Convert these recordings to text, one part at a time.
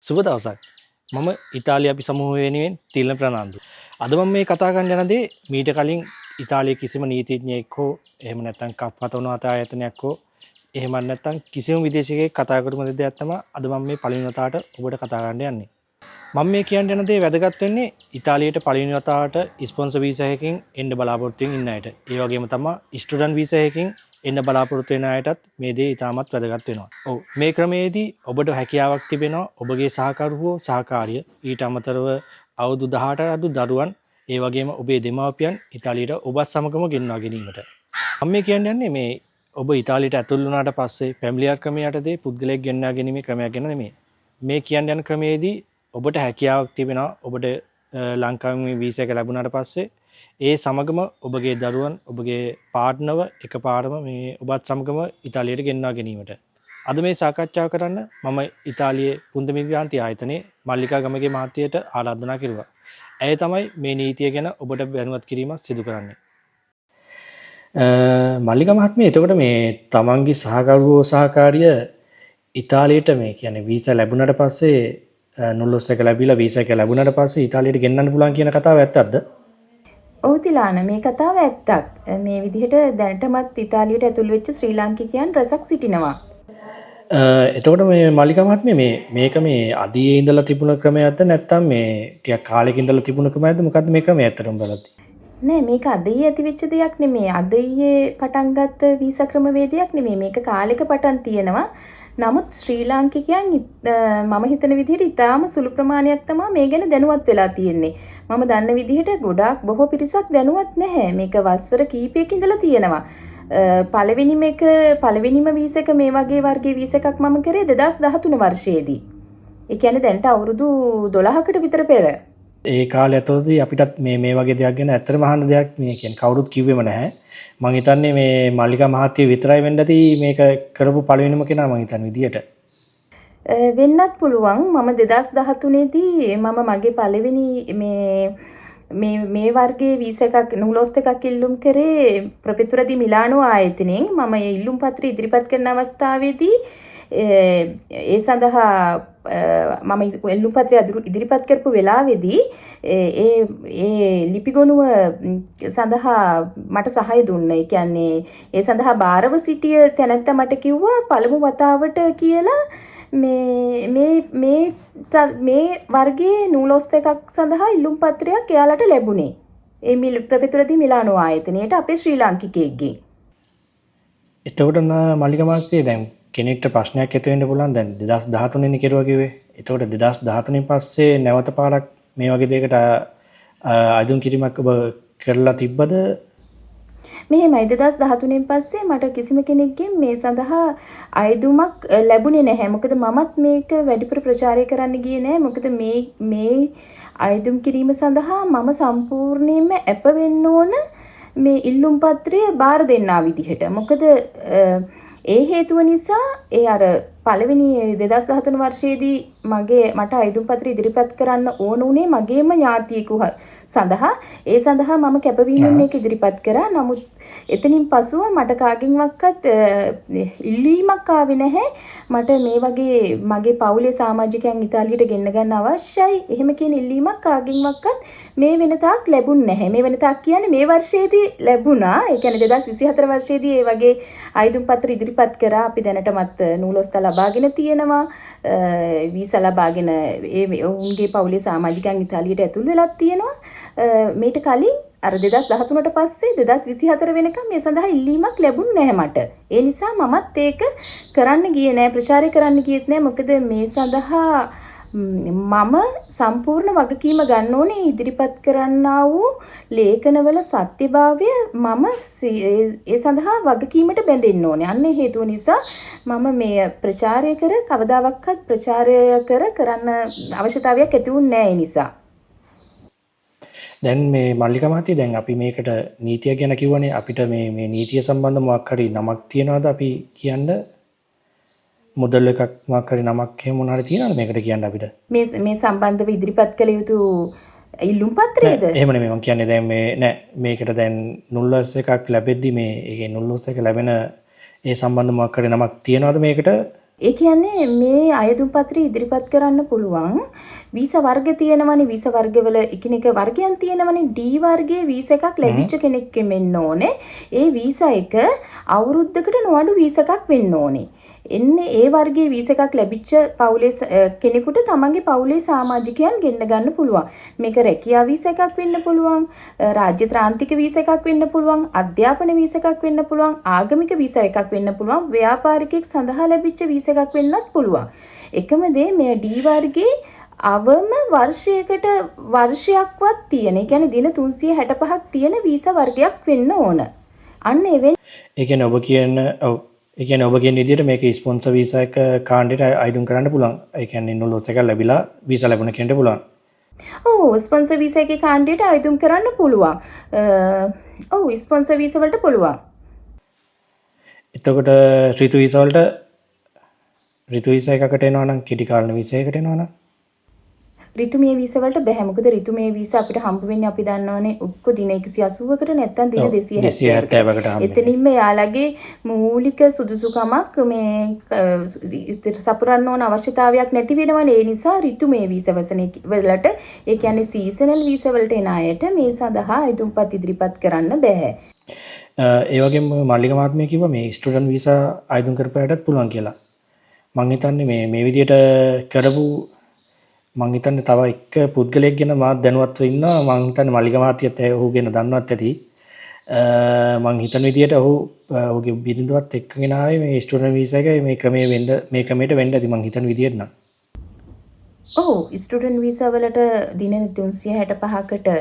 සුබ දවසක්. මම ඉතාලිය අපි සමූහය වෙනුවෙන් තිල්න ප්‍රනාන්දු. අද මම මේ කතා කරන්න යන දේ මීට කලින් ඉතාලිය කිසිම නීතිඥයෙක් හෝ එහෙම නැත්නම් කප්පතොන ආයතනයක් හෝ එහෙම නැත්නම් කිසිම විදේශිකයෙක් කතා කරපු දෙයක් තමයි අද මම මේ පළවෙනි වතාවට ඔබට කතා කරන්න යන්නේ. මම මේ කියන්න යන දේ වැදගත් වෙන්නේ ඉතාලියට පළවෙනි වතාවට ස්පොන්සර් වීසා එකකින් එන්න බලාපොරොත්තු වෙන ඉන්න අයට. ඒ වගේම තමයි ස්ටුඩන්ට් වීසා එකකින් එන්න බලාපොරොත්තු වෙන අයටත් මේ දේ ඉතාමත් වැදගත් වෙනවා. ඔව් මේ ක්‍රමයේදී ඔබට හැකියාවක් තිබෙනවා ඔබගේ සහකරුවෝ සහකාරිය ඊට අමතරව අවුරුදු 18 අඩු දරුවන් ඒ වගේම ඔබේ දෙමාපියන් ඉතාලියට ඔබත් සමගම ගෙන්වා ගැනීමට. මම මේ කියන්න යන්නේ මේ ඔබ ඉතාලියට ඇතුල් වුණාට පස්සේ පැමිලියර් ක්‍රමයේ යටතේ පුද්ගලයෙක් ගෙන්වා ගැනීමේ ක්‍රමයක් ගැන නෙමෙයි. මේ කියන්න යන ක්‍රමයේදී ඔබට හැකියාවක් තිබෙනවා ඔබට ලංකාවේ වීසා එක ලැබුණාට පස්සේ ඒ සමගම ඔබගේ දරුවන් ඔබගේ පාර්ට්නර්ව එකපාරම මේ ඔබත් සමගම ඉතාලියට ගෙන්වා ගැනීමට. අද මේ සාකච්ඡාව කරන්න මම ඉතාලියේ පුන්ද මිග්‍රාන්ති ආයතනයේ මල්ලිකා ගමගේ මහත්මියට ආරාධනා කෙරුවා. ඇය තමයි මේ නීතිය ගැන ඔබට දැනුවත් කිරීමක් සිදු කරන්නේ. මල්ලිකා මහත්මිය එතකොට මේ තමන්ගේ සහකරුවෝ සහකාරිය ඉතාලියට මේ කියන්නේ වීසා ලැබුණාට පස්සේ නුල්ලොස් එක ලැබිලා වීසා එක ලැබුණාට පස්සේ ඉතාලියට ගෙන්නන්න පුළුවන් කියන කතාව ඇත්තක්ද? ඔව් තිලාන මේ කතාව ඇත්තක්. මේ විදිහට දැනටමත් ඉතාලියට ඇතුල් වෙච්ච ශ්‍රී ලාංකිකයන් රැසක් සිටිනවා. එතකොට මේ මල්ලිකා මහත්මිය මේක මේ අදියේ ඉඳලා තිබුණ ක්‍රමයක්ද නැත්නම් මේ ටිකක් කාලෙක ඉඳලා තිබුණ ක්‍රමයක්ද මොකද්ද මේ ක්‍රමය ඇත්තටම බලද්දි? නෑ මේක අදයේ ඇති වෙච්ච දෙයක් නෙමෙයි. අදයේ පටන් ගත්ත වීසා ක්‍රමවේදයක් නෙමෙයි. මේක කාලෙක පටන් තියෙනවා. නමුත් ශ්‍රී ලාංකිකයන් මම හිතන විදිහට ඉතාම සුළු ප්‍රමාණයක් තමයි මේ ගැන දැනුවත් වෙලා තියෙන්නේ. මම දන්න විදිහට ගොඩාක් බොහෝ පිරිසක් දැනුවත් නැහැ. මේක වසර කීපයක ඉඳලා තියෙනවා. පළවෙනිම වීසා එක මේ වගේ වර්ගයේ වීසා එකක් මම කරේ 2013 වර්ෂයේදී. ඒ කියන්නේ දැන්ට අවුරුදු 12කට විතර පෙර. ඒ කාලය ඇතුළතදී අපිටත් මේ වගේ දෙයක් ගැන ඇත්තටම අහන්න දෙයක් මේ කියන්නේ කවුරුත් කිව්වෙම නැහැ. මම හිතන්නේ මේ මල්ලිකා මහත්මිය විතරයි වෙන්න ඇති මේක කරපු පළවෙනිම කෙනා මම හිතන විදියට. වෙන්නත් පුළුවන්. මම 2013 දී මම මගේ පළවෙනි මේ වර්ගයේ වීසා එකක් නූලොස් එකක් ඉල්ලුම් කරේ ප්‍රොෆෙසර් ඩි මිලානෝ ආයතනයෙන්. මම ඒ ඉල්ලුම් පත්‍රය ඉදිරිපත් කරන අවස්ථාවේදී ඒ සඳහා මම ඉල්ලුම් පත්‍රය ඉදිරිපත් කරපු වෙලාවේදී ඒ ලිපිගොනුව සඳහා මට සහාය දුන්නා. ඒ කියන්නේ ඒ සඳහා බාරව සිටිය තැනැත්තා මට කිව්වා පළමු වතාවට කියලා මේ වර්ගයේ නූලොස් එකක් සඳහා ඉල්ලුම් පත්‍රයක් එයාලට ලැබුණේ. ඒ ප්‍රොෆෙසර් ඩි මිලානෝ ආයතනයේට අපේ ශ්‍රී ලාංකිකයෙක්ගේ. එතකොට මල්ලිකා මාස්ටර් දැන් කෙනෙක්ට ප්‍රශ්නයක් ඇති වෙන්න පුළුවන් දැන් 2013 නේ කෙරුවා කිව්වේ. එතකොට 2013 පස්සේ නැවත පාරක් මේ වගේ දෙයකට අයදුම් කිරීමක් ඔබ කරලා තිබ්බද? මෙහෙමයි 2013 පස්සේ මට කිසිම කෙනෙක්ගෙන් මේ සඳහා අයදුමක් ලැබුණේ නැහැ. මොකද මමත් මේක වැඩිපුර ප්‍රචාරය කරන්න ගියේ නැහැ. මොකද මේ අයදුම් කිරීම සඳහා මම සම්පූර්ණයෙන්ම අප වෙන්න ඕන මේ ඉල්ලුම් පත්‍රය බාර දෙන්නා විදිහට. මොකද ඒ හේතුව නිසා ඒ අර පළවෙනි 2013 වර්ෂයේදී මට අයදුම් පත්‍රය ඉදිරිපත් කරන්න ඕන උනේ මගේම ඥාතියෙකු සඳහා. ඒ සඳහා මම කැපවීමෙන් මේක ඉදිරිපත් කරා. නමුත් එතනින් පසුව මට කාගෙන්වත් ඉල්ලීමක් ආවේ නැහැ. මට මේ වගේ මගේ පවුලේ සමාජිකයන් ඉතාලියට ගෙන්න ගන්න අවශ්‍යයි. එහෙම කියන ඉල්ලීමක් කාගෙන්වත් මේ වෙනතාක් ලැබුණ නැහැ. මේ වෙනතාක් කියන්නේ මේ වර්ෂයේදී ලැබුණා. ඒ කියන්නේ 2024 වර්ෂයේදී ඒ වගේ අයදුම් පත්‍ර ඉදිරිපත් කරා. අපි දැනටමත් නූලොස් ලබාගෙන තියෙනවා. වීසා ලබාගෙන ඔවුන්ගේ පවුලේ සමාජිකයන් ඉතාලියට ඇතුල් වෙලා තියෙනවා. මේට කලින් අර 2013ට පස්සේ 2024 වෙනකම් මේ සඳහා ඉල්ලීමක් ලැබුණ නැහැ මට. ඒ නිසා මමත් ඒක කරන්න ගියේ නැහැ, ප්‍රචාරය කරන්න ගියෙත් නැහැ. මොකද මේ සඳහා මම සම්පූර්ණ වගකීම ගන්න ඕනේ ඉදිරිපත් කරන්නා වූ ලේඛනවල සත්‍යභාවය මම ඒ සඳහා වගකීමට බැඳෙන්න ඕනේ. අන්න හේතුව නිසා මම මේ ප්‍රචාරය කවදාවත් ප්‍රචාරය කරන්න අවශ්‍යතාවයක් ඇති වුණේ නැහැ. ඒ නිසා දැන් මේ මල්ලිකා මහත්මිය දැන් අපි මේකට නීතිය ගැන කිව්වනේ. අපිට මේ නීතිය සම්බන්ධ මොකක් හරි නමක් තියනවාද අපි කියන්න? මුදල් එකක් මොකක් හරි නමක් එහෙම මොන හරි තියනවද මේකට කියන්න අපිට? මේ සම්බන්ධව ඉදිරිපත් කළ යුතු ඉල්ලුම් පත්‍රයේද? එහෙම නෙමෙයි මම කියන්නේ දැන් මේකට දැන් නුල්ලොස් එකක් ලැබෙද්දි ඒකේ නුල්ලොස් එක ලැබෙන ඒ සම්බන්ධ මොකක් හරි නමක් තියනවද මේකට? ඒ කියන්නේ මේ අයදුම් පත්‍රය ඉදිරිපත් කරන්න පුළුවන් වීසා වර්ග තියෙනවනේ වීසා වර්ගවල එකිනෙක වර්ගයන් තියෙනවනේ D වර්ගයේ වීසා එකක් ලැබිච්ච කෙනෙක් වෙන්න ඕනේ. ඒ වීසා එක අවුරුද්දකට නොඅඩු වීසා එකක් වෙන්න ඕනේ. එන්නේ ඒ වර්ගයේ වීසා එකක් ලැබිච්ච පවුලේ කෙනෙකුට තමන්ගේ පවුලේ සමාජිකයන් ගෙන්න ගන්න පුළුවන්. මේක රැකියා වීසා එකක් වෙන්න පුළුවන්, රාජ්‍ය ත්‍රාන්තික වීසා එකක් වෙන්න පුළුවන්, අධ්‍යාපන වීසා එකක් වෙන්න පුළුවන්, ආගමික වීසා එකක් වෙන්න පුළුවන්, ව්‍යාපාරිකයෙක් සඳහා ලැබිච්ච වීසා එකක් වෙන්නත් පුළුවන්. එකම දේ මේ D වර්ගයේ අවම වර්ෂයක්වත් තියෙන. ඒ කියන්නේ දින 365ක් තියෙන වීසා වර්ගයක් වෙන්න ඕන. අන්න ඒ කියන්නේ ඔබ කියන ඔබ කියන විදිහට මේක ස්පොන්සර් වීසා එක කාණ්ඩයට අයිදුම් කරන්න පුළුවන්. ඒ කියන්නේ නොලොස් එකක් ලැබිලා වීසා ලැබුණ කෙනෙක්ට පුළුවන්. ඔව් ස්පොන්සර් වීසා එකේ කාණ්ඩයට අයිදුම් කරන්න පුළුවන්. ඔව් ස්පොන්සර් වීසා වලට පුළුවන්. එතකොට ඍතු වීසා එකකට එනවා නම් කෙටි කාලන වීසා එකකට එනවා නම් ඍතුමය වීසා වලට බෑ. මොකද ඍතුමය වීසා අපිට හම්බ වෙන්නේ අපි දන්නවනේ ඔක්කො දින 180කට නැත්නම් දින 270කට. එතනින්ම යාළගේ මූලික සුදුසුකමක් මේ සපුරන්න ඕන අවශ්‍යතාවයක් නැති වෙනවනේ. ඒ නිසා ඍතුමය වීසා වලට ඒ කියන්නේ සීසනල් වීසා වලට එන අයට මේ සඳහා අයදුම්පත් ඉදිරිපත් කරන්න බෑ. ඒ වගේම මල්ලික මහත්මිය කිව්වා මේ ස්ටුඩන්ට් වීසා අයදුම් කරපුවාටත් පුළුවන් කියලා. මං හිතන්නේ මේ විදියට කරපු මං හිතන්නේ තව එක පුද්ගලයෙක් ගැන මාත් දැනුවත්ව ඉන්නවා. මං හිතන්නේ මල්ලික මහත්මියත් ඔහු ගැන දන්නවත් ඇති. මං හිතන විදියට ඔහුගේ බිරිඳවත් එක්කගෙන ආවේ මේ ස්ටුඩන්ට් වීසා එක මේ ක්‍රමයට වෙන්න ඇති මං හිතන විදියට නම්. ඔව් ස්ටුඩන්ට් වීසා වලට දින 365කට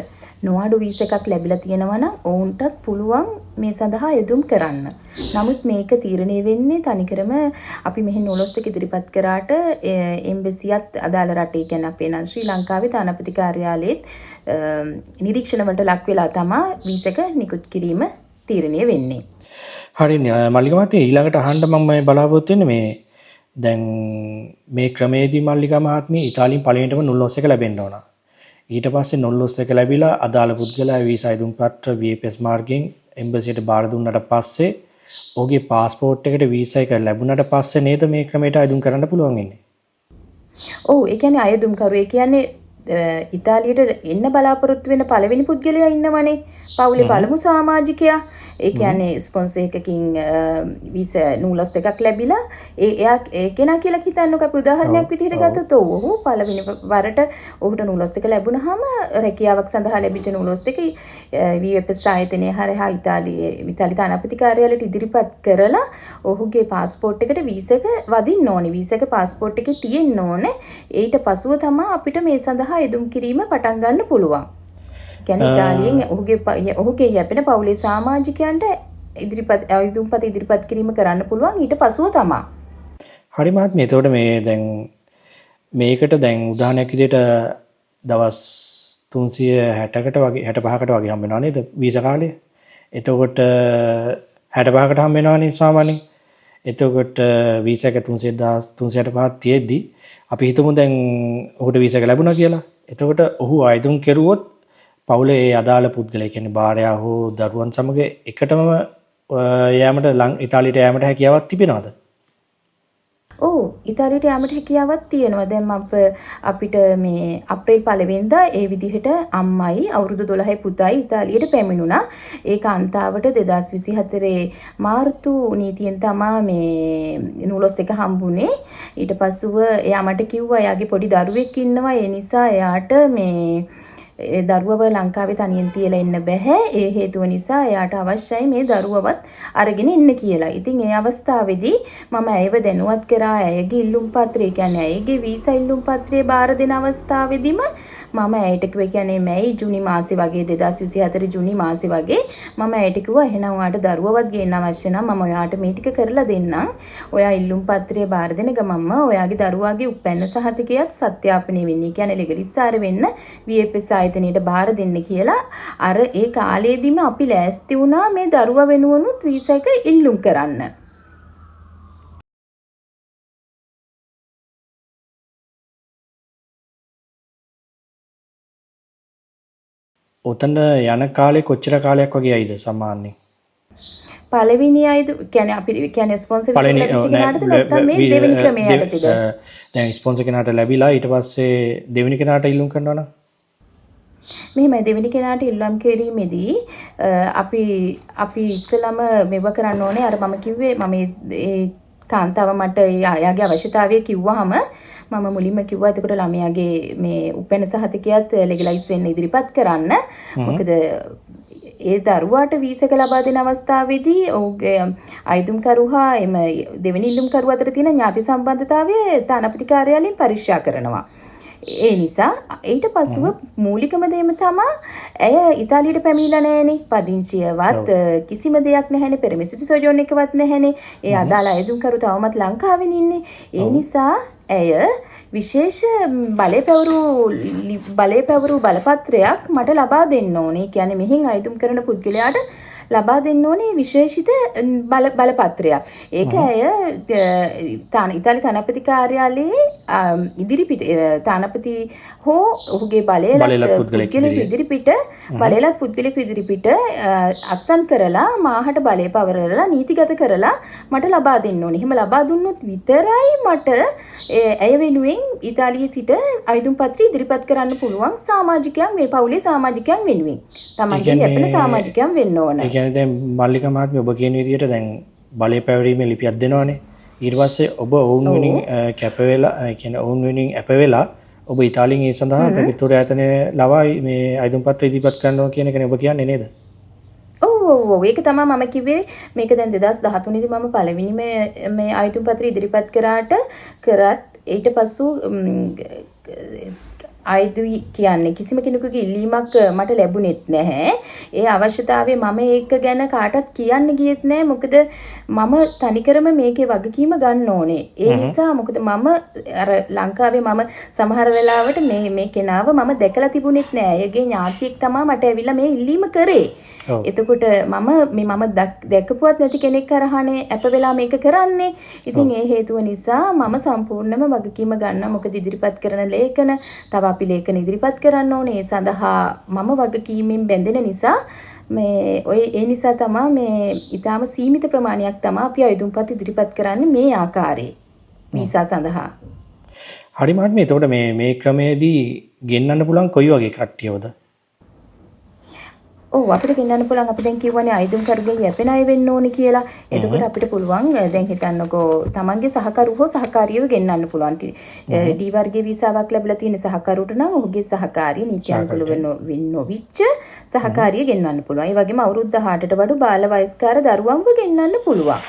නොඅඩු වීසා එකක් ලැබිලා තියෙනවා නම් ඔවුන්ටත් පුළුවන් මේ සඳහා යොදුම් කරන්න. නමුත් මේක තීරණය වෙන්නේ තනිකරම අපි මෙහි නොලොස් එක ඉදිරිපත් කරාට එම්බසියත් අදාළ රටේ කියන්නේ අපේ නම් ශ්‍රී ලංකාවේ තානාපති කාර්යාලයේත් නිරීක්ෂණ වලට ලක් වෙලා තමයි වීසා එක නිකුත් කිරීම තීරණය වෙන්නේ. හරිනේ මල්ලික මහත්මිය ඊළඟට අහන්න මම බලාපොරොත්තු වෙන්නේ මේ දැන් මේ ක්‍රමයේදී මල්ලිකා මහත්මිය ඉතාලියෙන් පළවෙනිටම නොලොස් එක ලැබෙන්න ඕන. ඊට පස්සේ නොලොස් එක ලැබිලා අදාළ පුද්ගලයා වීසා අයදුම් පත්‍ර VFS මාර්ගයෙන් එම්බසියට බාර දුන්නාට පස්සේ ඔහුගේ පාස්පෝර්ට් එකට වීසා එක ලැබුණාට පස්සේ නේද මේ ක්‍රමයට අයදුම් කරන්න පුළුවන් වෙන්නේ. ඔව් ඒ කියන්නේ අයදුම්කරු ඒ කියන්නේ ඉතාලියට එන්න බලාපොරොත්තු වෙන පළවෙනි පුද්ගලයා ඉන්නවනේ. පවුලේ පළමු සමාජිකයා. ඒ කියන්නේ ස්පොන්සර් එකකින් වීසා නූලස් එකක් ලැබිලා ඒ කෙනා කියලා හිතන්නකෝ. අපි උදාහරණයක් විදිහට ගත්තොත් ඔහු පළවෙනි වරට ඔහුට නූලස් එක ලැබුණාම රැකියාවක් සඳහා ලැබිච්ච නූලස් එක VFS ආයතනයේ හරහා ඉතාලි තානාපති කාර්යාලයට ඉදිරිපත් කරලා ඔහුගේ පාස්පෝර්ට් එකට වීසා එක වදින්න ඕනේ. වීසා එක පාස්පෝර්ට් එකේ තියෙන්න ඕනේ. ඊට පසුව තමයි අපිට මේ සඳහා යෙදුම් කිරීම පටන් ගන්න පුළුවන්. කියන්නේ ඉතාලියෙන් ඔහුගේ යැපෙන පවුලේ සමාජිකයන්ට අයදුම්පත් ඉදිරිපත් කිරීම කරන්න පුළුවන් ඊට පසුව තමයි. හරි මහත්මිය. එතකොට මේ දැන් මේකට දැන් උදාහරණයක් විදිහට දවස් 360කට වගේ 65කට වගේ හම්බ වෙනවා නේද වීසා කාලය. එතකොට 65කට හම්බ වෙනවනේ සාමාන්‍යයෙන්. එතකොට වීසා එක 365ක් තියෙද්දි අපි හිතමු දැන් ඔහුට වීසා එක ලැබුණා කියලා. එතකොට ඔහු අයදුම් කෙරුවොත් පවුලේ ඒ අදාළ පුද්ගලයා කියන්නේ භාර්යාව හෝ දරුවන් සමග එකටම ඉතාලියට යාමට හැකියාවක් තිබෙනවද? ඔව් ඉතාලියට යාමට හැකියාවක් තියෙනවා. දැන් අපිට මේ අප්‍රේල් 1 වෙනිදා ඒ විදිහට අම්මයි අවුරුදු 12 පුතයි ඉතාලියට පැමිණුණා. ඒ කාන්තාවට 2024 මාර්තු නීතියෙන් තමයි මේ නූලොස් එක හම්බුනේ. ඊට පස්සුව එයා මට කිව්වා එයාගේ පොඩි දරුවෙක් ඉන්නවා. ඒ නිසා එයාට මේ දරුවව ලංකාවේ තනියෙන් තියලා ඉන්න බෑ. ඒ හේතුව නිසා එයාට අවශ්‍යයි මේ දරුවවත් අරගෙන ඉන්න කියලා. ඉතින් ඒ අවස්ථාවේදී මම ඇයව දැනුවත් කරා. ඇයගේ ඉල්ලුම් පත්‍රය කියන්නේ ඇයගේ වීසා ඉල්ලුම් පත්‍රය බාර දෙන අවස්ථාවේදීම මම ඇයට කිව්වා කියන්නේ මැයි ජූනි මාසේ වගේ 2024 ජූනි මාසේ වගේ මම ඇයට කිව්වා එහෙනම් ඔයාට දරුවවත් ගේන්න අවශ්‍ය නම් මම ඔයාට මේ ටික කරලා දෙන්නම්. ඔයා ඉල්ලුම් පත්‍රය බාර දෙන ගමන්ම ඔයාගේ දරුවාගේ උපැන්න සහතිකයත් සත්‍යාපනය වෙන්නේ. කියන්නේ ලෙගලිස්සාර වෙන්න VFS ආයතනයට බාර දෙන්න කියලා අර ඒ කාලේදීම අපි ලෑස්ති වුණා මේ දරුවා වෙනුවනුත් වීසා එක ඉල්ලුම් කරන්න. ඔතන යන කාලේ කොච්චර කාලයක් වගේ ඇයිද සාමාන්‍යයෙන්? පළවෙනි අයද කියන්නේ අපි කියන්නේ ස්පොන්සර් විසා ලැබිච්ච කෙනාටද නැත්නම් මේ දෙවෙනි ක්‍රමයේ යටතේද? දැන් ස්පොන්සර් කෙනාට ලැබිලා ඊට පස්සේ දෙවෙනි කෙනාට ඉල්ලුම් කරනවා නම් මෙහෙමයි දෙවෙනි කෙනාට ඉල්ලම් කිරීමේදී අපි ඉස්සලම මෙව කරන්න ඕනේ අර මම කිව්වේ මම ඒ කාන්තාව මට එයාගේ අවශ්‍යතාවය කිව්වහම මම මුලින්ම කිව්වා එතකොට ළමයාගේ මේ උපැන්න සහතිකයත් ලෙගලයිස් වෙන්න ඉදිරිපත් කරන්න. මොකද ඒ දරුවාට වීසක ලබා දෙන අවස්ථාවේදී ඔහුගේ අයිදුම්කරු හා එම දෙවෙනි ඉල්ලුම්කරු අතර තියෙන ඥාති සම්බන්ධතාවය තානාපති කාර්යාලයෙන් පරීක්ෂා කරනවා. ඒ නිසා ඊට පසුව මූලිකම දේම තමයි ඇය ඉතාලියට පැමිණිලා නැහැනේ. පදිංචියවත් කිසිම දෙයක් නැහැනේ. පෙරමිසිති සොජෝන් එකවත් නැහැනේ. ඒ අදාළ අයදුම්කරු තවමත් ලංකාවෙන් ඉන්නේ. ඒ නිසා ඇය විශේෂ බලය පැවරු බලපත්‍රයක් මට ලබා දෙන්න ඕනේ. කියන්නේ මෙහින් අයදුම් කරන පුද්ගලයාට ලබා දෙන්න ඕනේ විශේෂිත බලපත්‍රයක්. ඒක ඇය ඉතාලි තානාපති කාර්යාලයේ ඉදිරිපිට තානාපති හෝ ඔහුගේ බලයලත් පුද්ගලෙකු ඉදිරිපිට අත්සන් කරලා මාහට බලය පවරලා නීතිගත කරලා මට ලබා දෙන්න ඕනේ. එහෙම ලබා දුන්නොත් විතරයි මට ඇය වෙනුවෙන් ඉතාලියේ සිට අයදුම් පත්‍රය ඉදිරිපත් කරන්න පුළුවන් සමාජිකයන් මේ පවුලේ සමාජිකයන් වෙනුවෙන්. තමන්ගේ යැපෙන සමාජිකයන් වෙන්න ඕන. කියන්නේ දැන් මල්ලිකා මහත්මිය ඔබ කියන විදිහට දැන් බලය පැවරීමේ ලිපියක් දෙනවනේ. ඊට පස්සේ ඔබ ඔවුන් වෙනින් කැප වෙලා කියන්නේ ඔවුන් වෙනින් අප වෙලා ඔබ ඉතාලියෙන් ඒ සඳහා ප්‍රතිතුර ආයතනය ලවා මේ අයදුම් පත්‍ර ඉදිරිපත් කරනවා කියන එකනේ ඔබ කියන්නේ නේද? ඔව් ඒක තමයි මම කිව්වේ. මේක දැන් 2013 දී මම පළවෙනි මේ අයදුම් පත්‍ර ඉදිරිපත් කරත් ඊට පස්සු අයිදුයි කියන්නේ කිසිම කෙනෙකුගේ ඉල්ලීමක් මට ලැබුණෙත් නැහැ. ඒ අවශ්‍යතාවය මම ඒක ගැන කාටවත් කියන්න ගියෙත් නැහැ. මොකද මම තනිකරම මේකේ වගකීම ගන්න ඕනේ. ඒ නිසා මොකද මම අර ලංකාවේ මම සමහර වෙලාවට මේ කෙනාව මම දැකලා තිබුණෙත් නැහැ. ඒගේ ඥාතියෙක් තමයි මට ඇවිල්ලා මේ ඉල්ලීම කරේ. එතකොට මම දැකපුවත් නැති කෙනෙක් කරහනේ අප වෙලා මේක කරන්නේ. ඉතින් ඒ හේතුව නිසා මම සම්පූර්ණයෙන්ම වගකීම ගන්නවා. මොකද ඉදිරිපත් කරන ලේඛන තව අපි ලේඛන ඉදිරිපත් කරන්න ඕනේ. ඒ සඳහා මම වගකීමෙන් බැඳෙන නිසා ඒ නිසා තමයි මේ ඊටාම සීමිත ප්‍රමාණයක් තමයි අපි අයදුම්පත් ඉදිරිපත් කරන්නේ මේ ආකාරයේ වීසා සඳහා. හරි මහත්මිය. එතකොට මේ ක්‍රමයේදී ගෙන්නන්න පුළුවන් කොයි වගේ කට්ටියවද? ඔව් අපිට ගෙන්නන්න පුළුවන්. අපි දැන් කියවනේ අයදුම්කරුගේ යැපෙන අය වෙන්න ඕනේ කියලා. එතකොට අපිට පුළුවන් දැන් හිතන්නකෝ තමන්ගේ සහකරු හෝ සහකාරියව ගෙන්නන්න පුළුවන්. ඩී වර්ගයේ වීසාවක් ලැබලා තියෙන සහකරුට නම් ඔහුගේ සහකාරිය නීති අනුකූල නොවිච්ච සහකාරිය ගෙන්නන්න පුළුවන්. ඒ වගේම අවුරුදු 18ට වඩා බාල වයස්කාර දරුවන්ව ගෙන්නන්න පුළුවන්.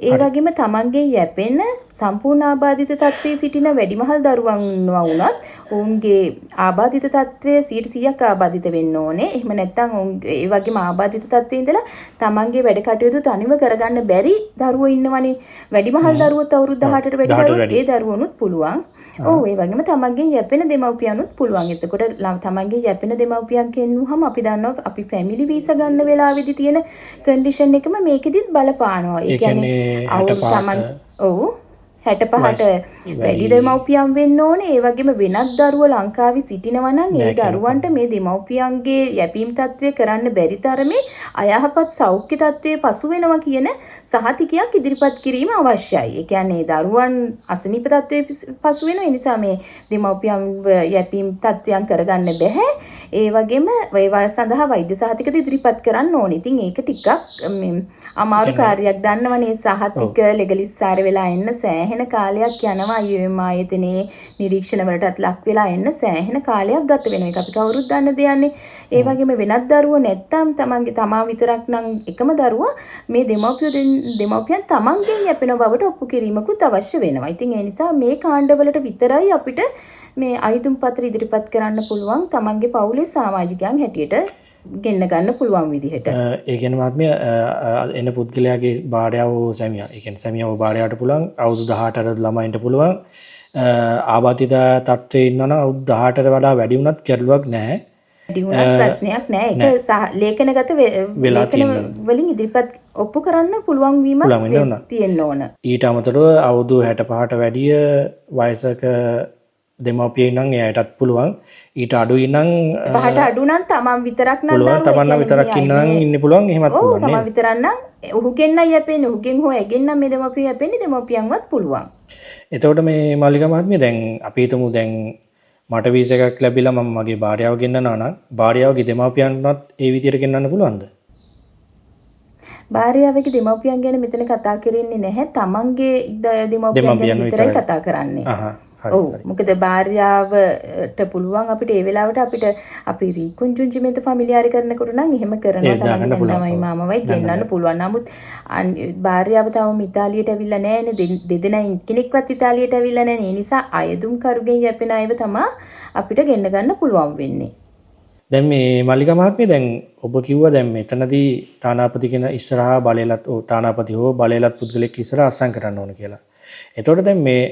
ඒ වගේම තමන්ගේ යැපෙන සම්පූර්ණ ආබාධිත තත්ත්වයේ සිටින වැඩිමහල් දරුවන් වුණත් ඔවුන්ගේ ආබාධිත තත්ත්වය 100% ආබාධිත වෙන්න ඕනේ. එහෙම නැත්නම් ඒ වගේම ආබාධිත තත්ත්වයේ ඉඳලා තමන්ගේ වැඩ කටයුතු තනිව කරගන්න බැරි දරුවෝ ඉන්නවනේ. වැඩිමහල් දරුවෝත් අවුරුදු 18ට වැඩි දරුවෝ ඒ දරුවනුත් පුළුවන්. ඔව් ඒ වගේම තමන්ගේ යැපෙන දෙමව්පියනුත් පුළුවන්. එතකොට තමන්ගේ යැපෙන දෙමව්පියන් කෙන්නුවම අපි දන්නවා අපි ෆැමිලි වීසා ගන්න වෙලාවෙදි තියෙන කන්ඩිෂන් එකම මේකෙදිත් බලපානවා. ඒ කියන්නේ තමන් 65ට වැඩි දෙමව්පියන් වෙන්න ඕනේ. ඒ වගේම වෙනත් දරුවෝ ලංකාවේ සිටිනවා නම් ඒ දරුවන්ට මේ දෙමව්පියන්ගේ යැපීම් තත්ත්වය කරන්න බැරි තරමේ අයහපත් සෞඛ්‍ය තත්ත්වයේ පසු වෙනවා කියන සහතිකයක් ඉදිරිපත් කිරීම අවශ්‍යයි. ඒ කියන්නේ දරුවන් අසනීප තත්ත්වයේ පසු වෙනවා. ඒ නිසා මේ දෙමව්පියන් යැපීම් තත්ත්වයන් කරගන්න බැහැ. ඒ වගේම ඒවා සඳහා වෛද්‍ය සහතිකද ඉදිරිපත් කරන්න ඕනේ. ඉතින් ඒක ටිකක් අමාරු කාර්යයක් දන්නවනේ. සහතික ලෙගලිස්සාර වෙලා එන්න සෑහෙන කාලයක් යනවා. IOM ආයතනයේ නිරීක්ෂණ වලටත් ලක් වෙලා එන්න සෑහෙන කාලයක් ගත වෙනවා. ඒක අපි කවුරුත් දන්න දෙයක්නේ. ඒ වගේම වෙනත් දරුවෝ නැත්තම් තමා විතරක් නම් එකම දරුවා මේ දෙමව්පියන් තමන්ගෙන් යැපෙන බවට ඔප්පු කිරීමකුත් අවශ්‍ය වෙනවා. ඉතින් ඒ නිසා මේ කාණ්ඩවලට විතරයි අපිට මේ අයදුම් පත්‍ර ඉදිරිපත් කරන්න පුළුවන් තමන්ගේ පවුලේ සමාජිකයන් හැටියට ගෙන්න ගන්න පුළුවන් විදිහට. ඒ කියන්නේ මහත්මිය එන පුද්ගලයාගේ භාර්යාව සැමියා. ඒ කියන්නේ සැමියාව භාර්යාවට පුළුවන් අවුරුදු 18ට ළමයින්ට පුළුවන්. ආබාධිත තත්ත්වයේ ඉන්නවනම් අවුරුදු 18ට වඩා වැඩි වුණත් ගැටලුවක් නැහැ. වැඩි වුණත් ප්‍රශ්නයක් නැහැ. ඒක ලේඛනගත ලේඛන වලින් ඉදිරිපත් ඔප්පු කරන්න පුළුවන් වීමක් තියෙන්න ඕන. ඊට අමතරව අවුරුදු 65ට වැඩිය වයසක දෙමාපියන් නම් එයාටත් පුළුවන්. ඊට අඩුයි නම් පහට අඩු නම් තමන් විතරක් නම් පුළුවන්. තමන්ව විතරක් ඉන්න පුළුවන්. එහෙමත් ඔව් පුළුවන්. තමන් විතරක් නම් ඔහුගෙන් යැපෙන්නේ ඔහුගෙන් හෝ ඇගෙන් නම් මේ දෙමාපිය යැපෙන්නේ දෙමාපියන්වත් පුළුවන්. එතකොට මේ මාලිකා මහත්මිය දැන් අපි හිතමු දැන් මට වීසා එකක් ලැබිලා මම මගේ භාර්යාව ගෙන්නනවා නම් භාර්යාවගේ දෙමාපියන්වත් ඒ විදියට ගෙන්නන්න පුළුවන්ද? භාර්යාවගේ දෙමාපියන් ගැන මෙතන කතා කරන්නේ නැහැ. තමන්ගේ දෙමාපියන් ගැන විතරයි කතා කරන්නේ. ඔව් මොකද භාර්යාවට පුළුවන් අපිට ඒ වෙලාවට අපිට අපි රීකොන්ජුන්ජිමෙන්ත ෆැමිලියාරි කරනකොට නම් එහෙම කරනවා තමයි මාමවයි ගෙන්නන්න පුළුවන්. නමුත් භාර්යාව තාම ඉතාලියට ඇවිල්ලා නැහැනේ. දෙදෙනා කෙනෙක්වත් ඉතාලියට ඇවිල්ලා නැහැ. ඒ නිසා අයදුම් කරුගෙන් යැපෙන අයව තමයි අපිට ගෙන්න ගන්න පුළුවන් වෙන්නේ. දැන් මේ මල්ලිකා මහත්මිය දැන් ඔබ කිව්වා දැන් මෙතනදී තානාපති කෙන ඉස්සරහා බලයලත් තානාපති හෝ බලයලත් පුද්ගලෙක් ඉස්සරහා අස්සම් කරන්න ඕන කියලා. එතකොට දැන් මේ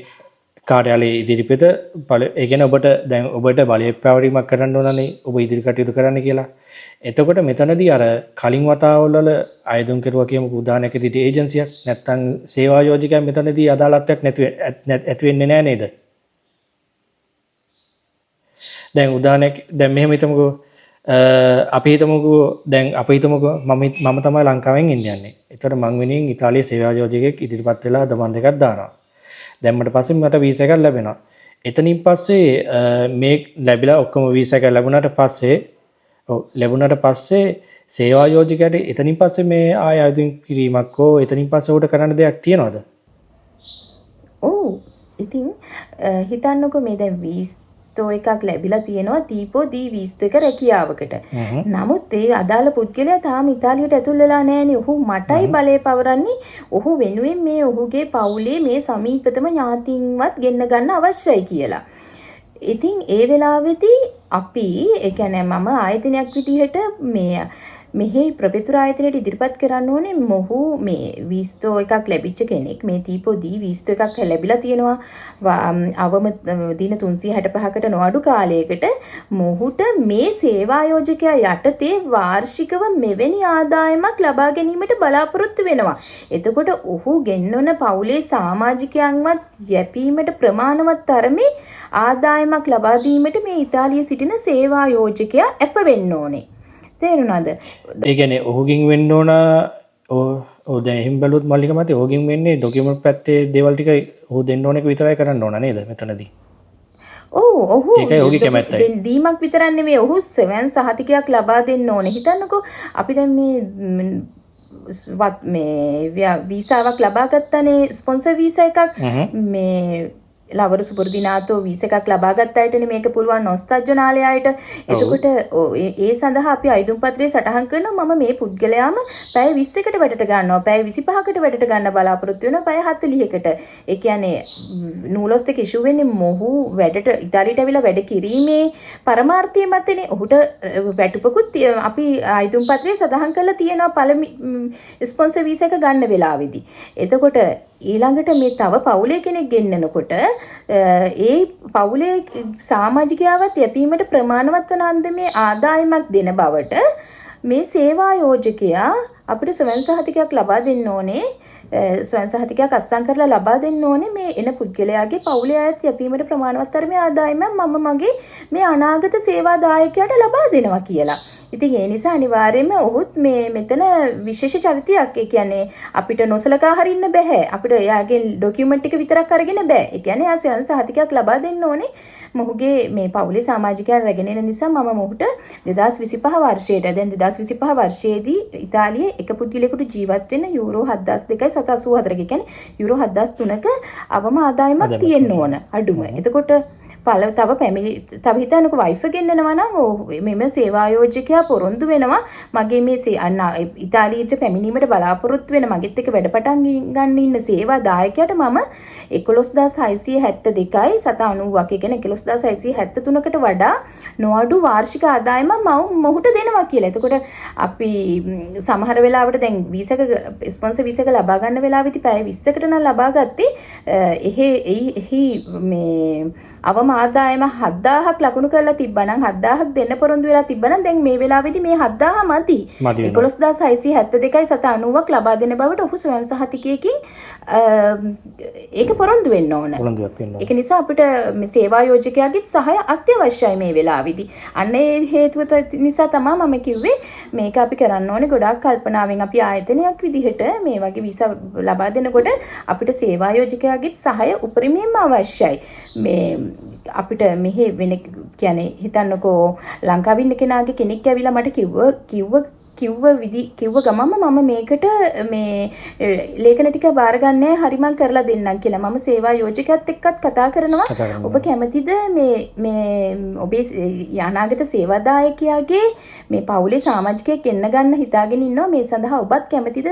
කාර්යාලයේ ඉදිරිපිට ඒ කියන්නේ ඔබට දැන් ඔබට බලය ප්‍රාවරීමක් කරන්න ඕනනේ ඔබ ඉදිරි කටයුතු කරන්න කියලා. එතකොට මෙතනදී අර කලින් වතාවල අයදුම් කෙරුවා කියමු උදාහරණයක් විදිහට ඒජන්සියක් නැත්නම් සේවා යෝජකයන් මෙතනදී අදාළත්වයක් ඇති වෙන්නේ නැහැ නේද? දැන් උදාහරණයක් දැන් මෙහෙම හිතමුකෝ අපි හිතමුකෝ දැන් අපි හිතමුකෝ මම තමයි ලංකාවෙන් ඉන්නේ. එතකොට මං වෙනින් ඉතාලියේ සේවා යෝජකයෙක් ඉදිරිපත් වෙලා දමන් දෙකක් දානවා. දැම්මට පස්සේ මට වීසා එකක් ලැබෙනවා. එතනින් පස්සේ මේ ලැබිලා ඔක්කොම වීසා එක ලැබුණාට පස්සේ සේවා යෝජකයාට එතනින් පස්සේ මේ ආය අයදුම් කිරීමක් හෝ එතනින් පස්සේ උඩ කරන්න දෙයක් තියනවද? ඔව්. ඉතින් හිතන්නකෝ මේ දැන් වීස්තෝ එකක් ලැබිලා තියෙනවා දීපෝ දී වීස්තෝ එක රැකියාවකට. නමුත් ඒ අදාළ පුද්ගලයා තාම ඉතාලියට ඇතුල් වෙලා නැහැනේ. ඔහු මටයි බලය පවරන්නේ. ඔහු වෙනුවෙන් මේ ඔහුගේ පවුලේ මේ සමීපතම ඥාතීන්වත් ගෙන්න ගන්න අවශ්‍යයි කියලා. ඉතින් ඒ වෙලාවේදී අපි ඒ කියන්නේ මම ආයතනයක් විදිහට මෙහි ප්‍රපිතුර ආයතනයට ඉදිරිපත් කරන්න ඕනේ මොහු මේ වීස්තෝ එකක් ලැබිච්ච කෙනෙක් මේ තීපෝ දී වීස්තෝ එකක් ලැබිලා තියෙනවා අවම දින 365කට නොඅඩු කාලයකට මොහුට මේ සේවා යෝජකයා යටතේ වාර්ෂිකව මෙවැනි ආදායමක් ලබා ගැනීමට බලාපොරොත්තු වෙනවා. එතකොට ඔහු ගෙන්වන පවුලේ සමාජිකයන්වත් යැපීමට ප්‍රමාණවත් තරමේ ආදායමක් ලබා දීමට මේ ඉතාලියේ සිටින සේවා යෝජකයා අප වෙන්න ඕනේ. තේරුණාද? ඒ කියන්නේ ඔහුගෙන් වෙන්න ඕන ඔව් දැන් එහෙම බැලුවොත් මල්ලික මතේ ඔහුගෙන් වෙන්නේ ඩොකියුමන්ට් පැත්තේ දේවල් ටික ඔහු දෙන්න ඕන එක විතරයි කරන්න ඕන නේද මෙතනදී? ඔව් ඔහු ඒකයි ඔහුගේ කැමැත්තයි. දීමක් විතරක් නෙමෙයි ඔහු සෙවන් සහතිකයක් ලබා දෙන්න ඕනේ. හිතන්නකෝ අපි දැන් මේ වීසාවක් ලබා ගත්තනේ ස්පොන්සර් වීසා එකක් මේ ලවරු සුපුරුදිනාතෝ වීසා එකක් ලබා ගත්ත අයටනේ මේක පුළුවන් නොස්තජ්ජනාලය අයට. එතකොට ඒ සඳහා අපි අයදුම් පත්‍රයේ සටහන් කරනවා මම මේ පුද්ගලයාම පැය 20කට වැඩට ගන්නවා. පැය 25කට වැඩට ගන්න බලාපොරොත්තු වෙනවා. පැය 40කට. ඒ කියන්නේ නූලොස් එක ඉෂුව වෙන්නේ මොහු වැඩට ඉතාලියට ඇවිල්ලා වැඩ කිරීමේ පරමාර්ථය මතනේ. ඔහුට වැටුපකුත් අපි අයදුම් පත්‍රයේ සඳහන් කරලා තියෙනවා පළමු ස්පොන්සර් වීසා එක ගන්න වෙලාවේදී. එතකොට ඊළඟට මේ තව පවුලේ කෙනෙක් ගෙන්නනකොට ඒ පවුලේ සමාජිකයාවත් යැපීමට ප්‍රමාණවත් වන අන්දමේ ආදායමක් දෙන බවට මේ සේවා යෝජකයා අපිට ස්වයං සහතිකයක් ලබා දෙන්න ඕනේ. ස්වයං සහතිකයක් අත්සන් කරලා ලබා දෙන්න ඕනේ මේ එන පුද්ගලයාගේ පවුලේ අයත් යැපීමට ප්‍රමාණවත් තරමේ ආදායමක් මම මගේ මේ අනාගත සේවා දායකයාට ලබා දෙනවා කියලා. ඉතින් ඒ නිසා අනිවාර්යයෙන්ම ඔහුත් මේ මෙතන විශේෂ චරිතයක්. ඒ කියන්නේ අපිට නොසලකා හරින්න බෑ. අපිට එයාගේ ඩොකියුමන්ට් ටික විතරක් අරගෙන බෑ. ඒ කියන්නේ එයා ස්වයං සහතිකයක් ලබා දෙන්න ඕනේ. මොහුගේ මේ පවුලේ සමාජිකයන් රැගෙන එන නිසා මම මොහුට 2025 වර්ෂයට දැන් 2025 වර්ෂයේදී ඉතාලියේ එක පුද්ගලයෙකුට ජීවත් වෙන්න යූරෝ 7284 කියන්නේ යූරෝ 73ක අවම ආදායමක් තියෙන්න ඕන අඩුම. එතකොට තව හිතන්නකෝ වයිෆ් ගෙන්නනවා නම් මෙම සේවා යෝජකයා පොරොන්දු වෙනවා මගේ මේ ඉතාලියට පැමිණීමට බලාපොරොත්තු වෙන මගෙත් එක්ක වැඩ පටන් ගන්න ඉන්න සේවා දායකයාට මම 11672යි 790ක් ඒ කියන්නේ 11673කට වඩා නොඅඩු වාර්ෂික ආදායමක් මම මොහුට දෙනවා කියලා. එතකොට අපි සමහර වෙලාවට දැන් වීසා එක ස්පොන්සර් වීසා එක ලබා ගන්න වෙලාවෙදී පැය 20කට නම් ලබා ගත්තේ එහි මේ අවම ආදායම 7000ක් ලකුණු කරලා තිබ්බනම් 7000ක් දෙන්න පොරොන්දු වෙලා තිබ්බනම් දැන් මේ වෙලාවේදී මේ 7000 මදි. 11672යි 90ක් ලබා දෙන බවට ඔහු ස්වයං සහතිකයකින් ඒක පොරොන්දු වෙන්න ඕන. ඒක නිසා අපිට මේ සේවා යෝජකයාගේ සහාය අත්‍යවශ්‍යයි මේ වෙලාවේදී. අන්න ඒ හේතුව නිසා තමයි මම කිව්වේ මේක අපි කරන්න ඕනේ ගොඩාක් කල්පනාවෙන්. අපි ආයතනයක් විදිහට මේ වගේ වීසා ලබා දෙනකොට අපිට සේවා යෝජකයාගේ සහාය උපරිමයෙන්ම අවශ්‍යයි. මේ අපිට මෙහි වෙන කියන්නේ හිතන්නකෝ ලංකාවේ ඉන්න කෙනාගේ කෙනෙක් ඇවිල්ලා මට කිව්ව ගමම මම මේකට මේ ලේඛන ටික බාර ගන්නෑ හරි මං කරලා දෙන්නම් කියලා මම සේවා යෝජකයාත් එක්කත් කතා කරනවා ඔබ කැමතිද මේ ඔබේ අනාගත සේවාදායකයාගේ මේ පවුලේ සමාජිකයෙක් එන්න ගන්න හිතාගෙන ඉන්නවා මේ සඳහා ඔබත් කැමතිද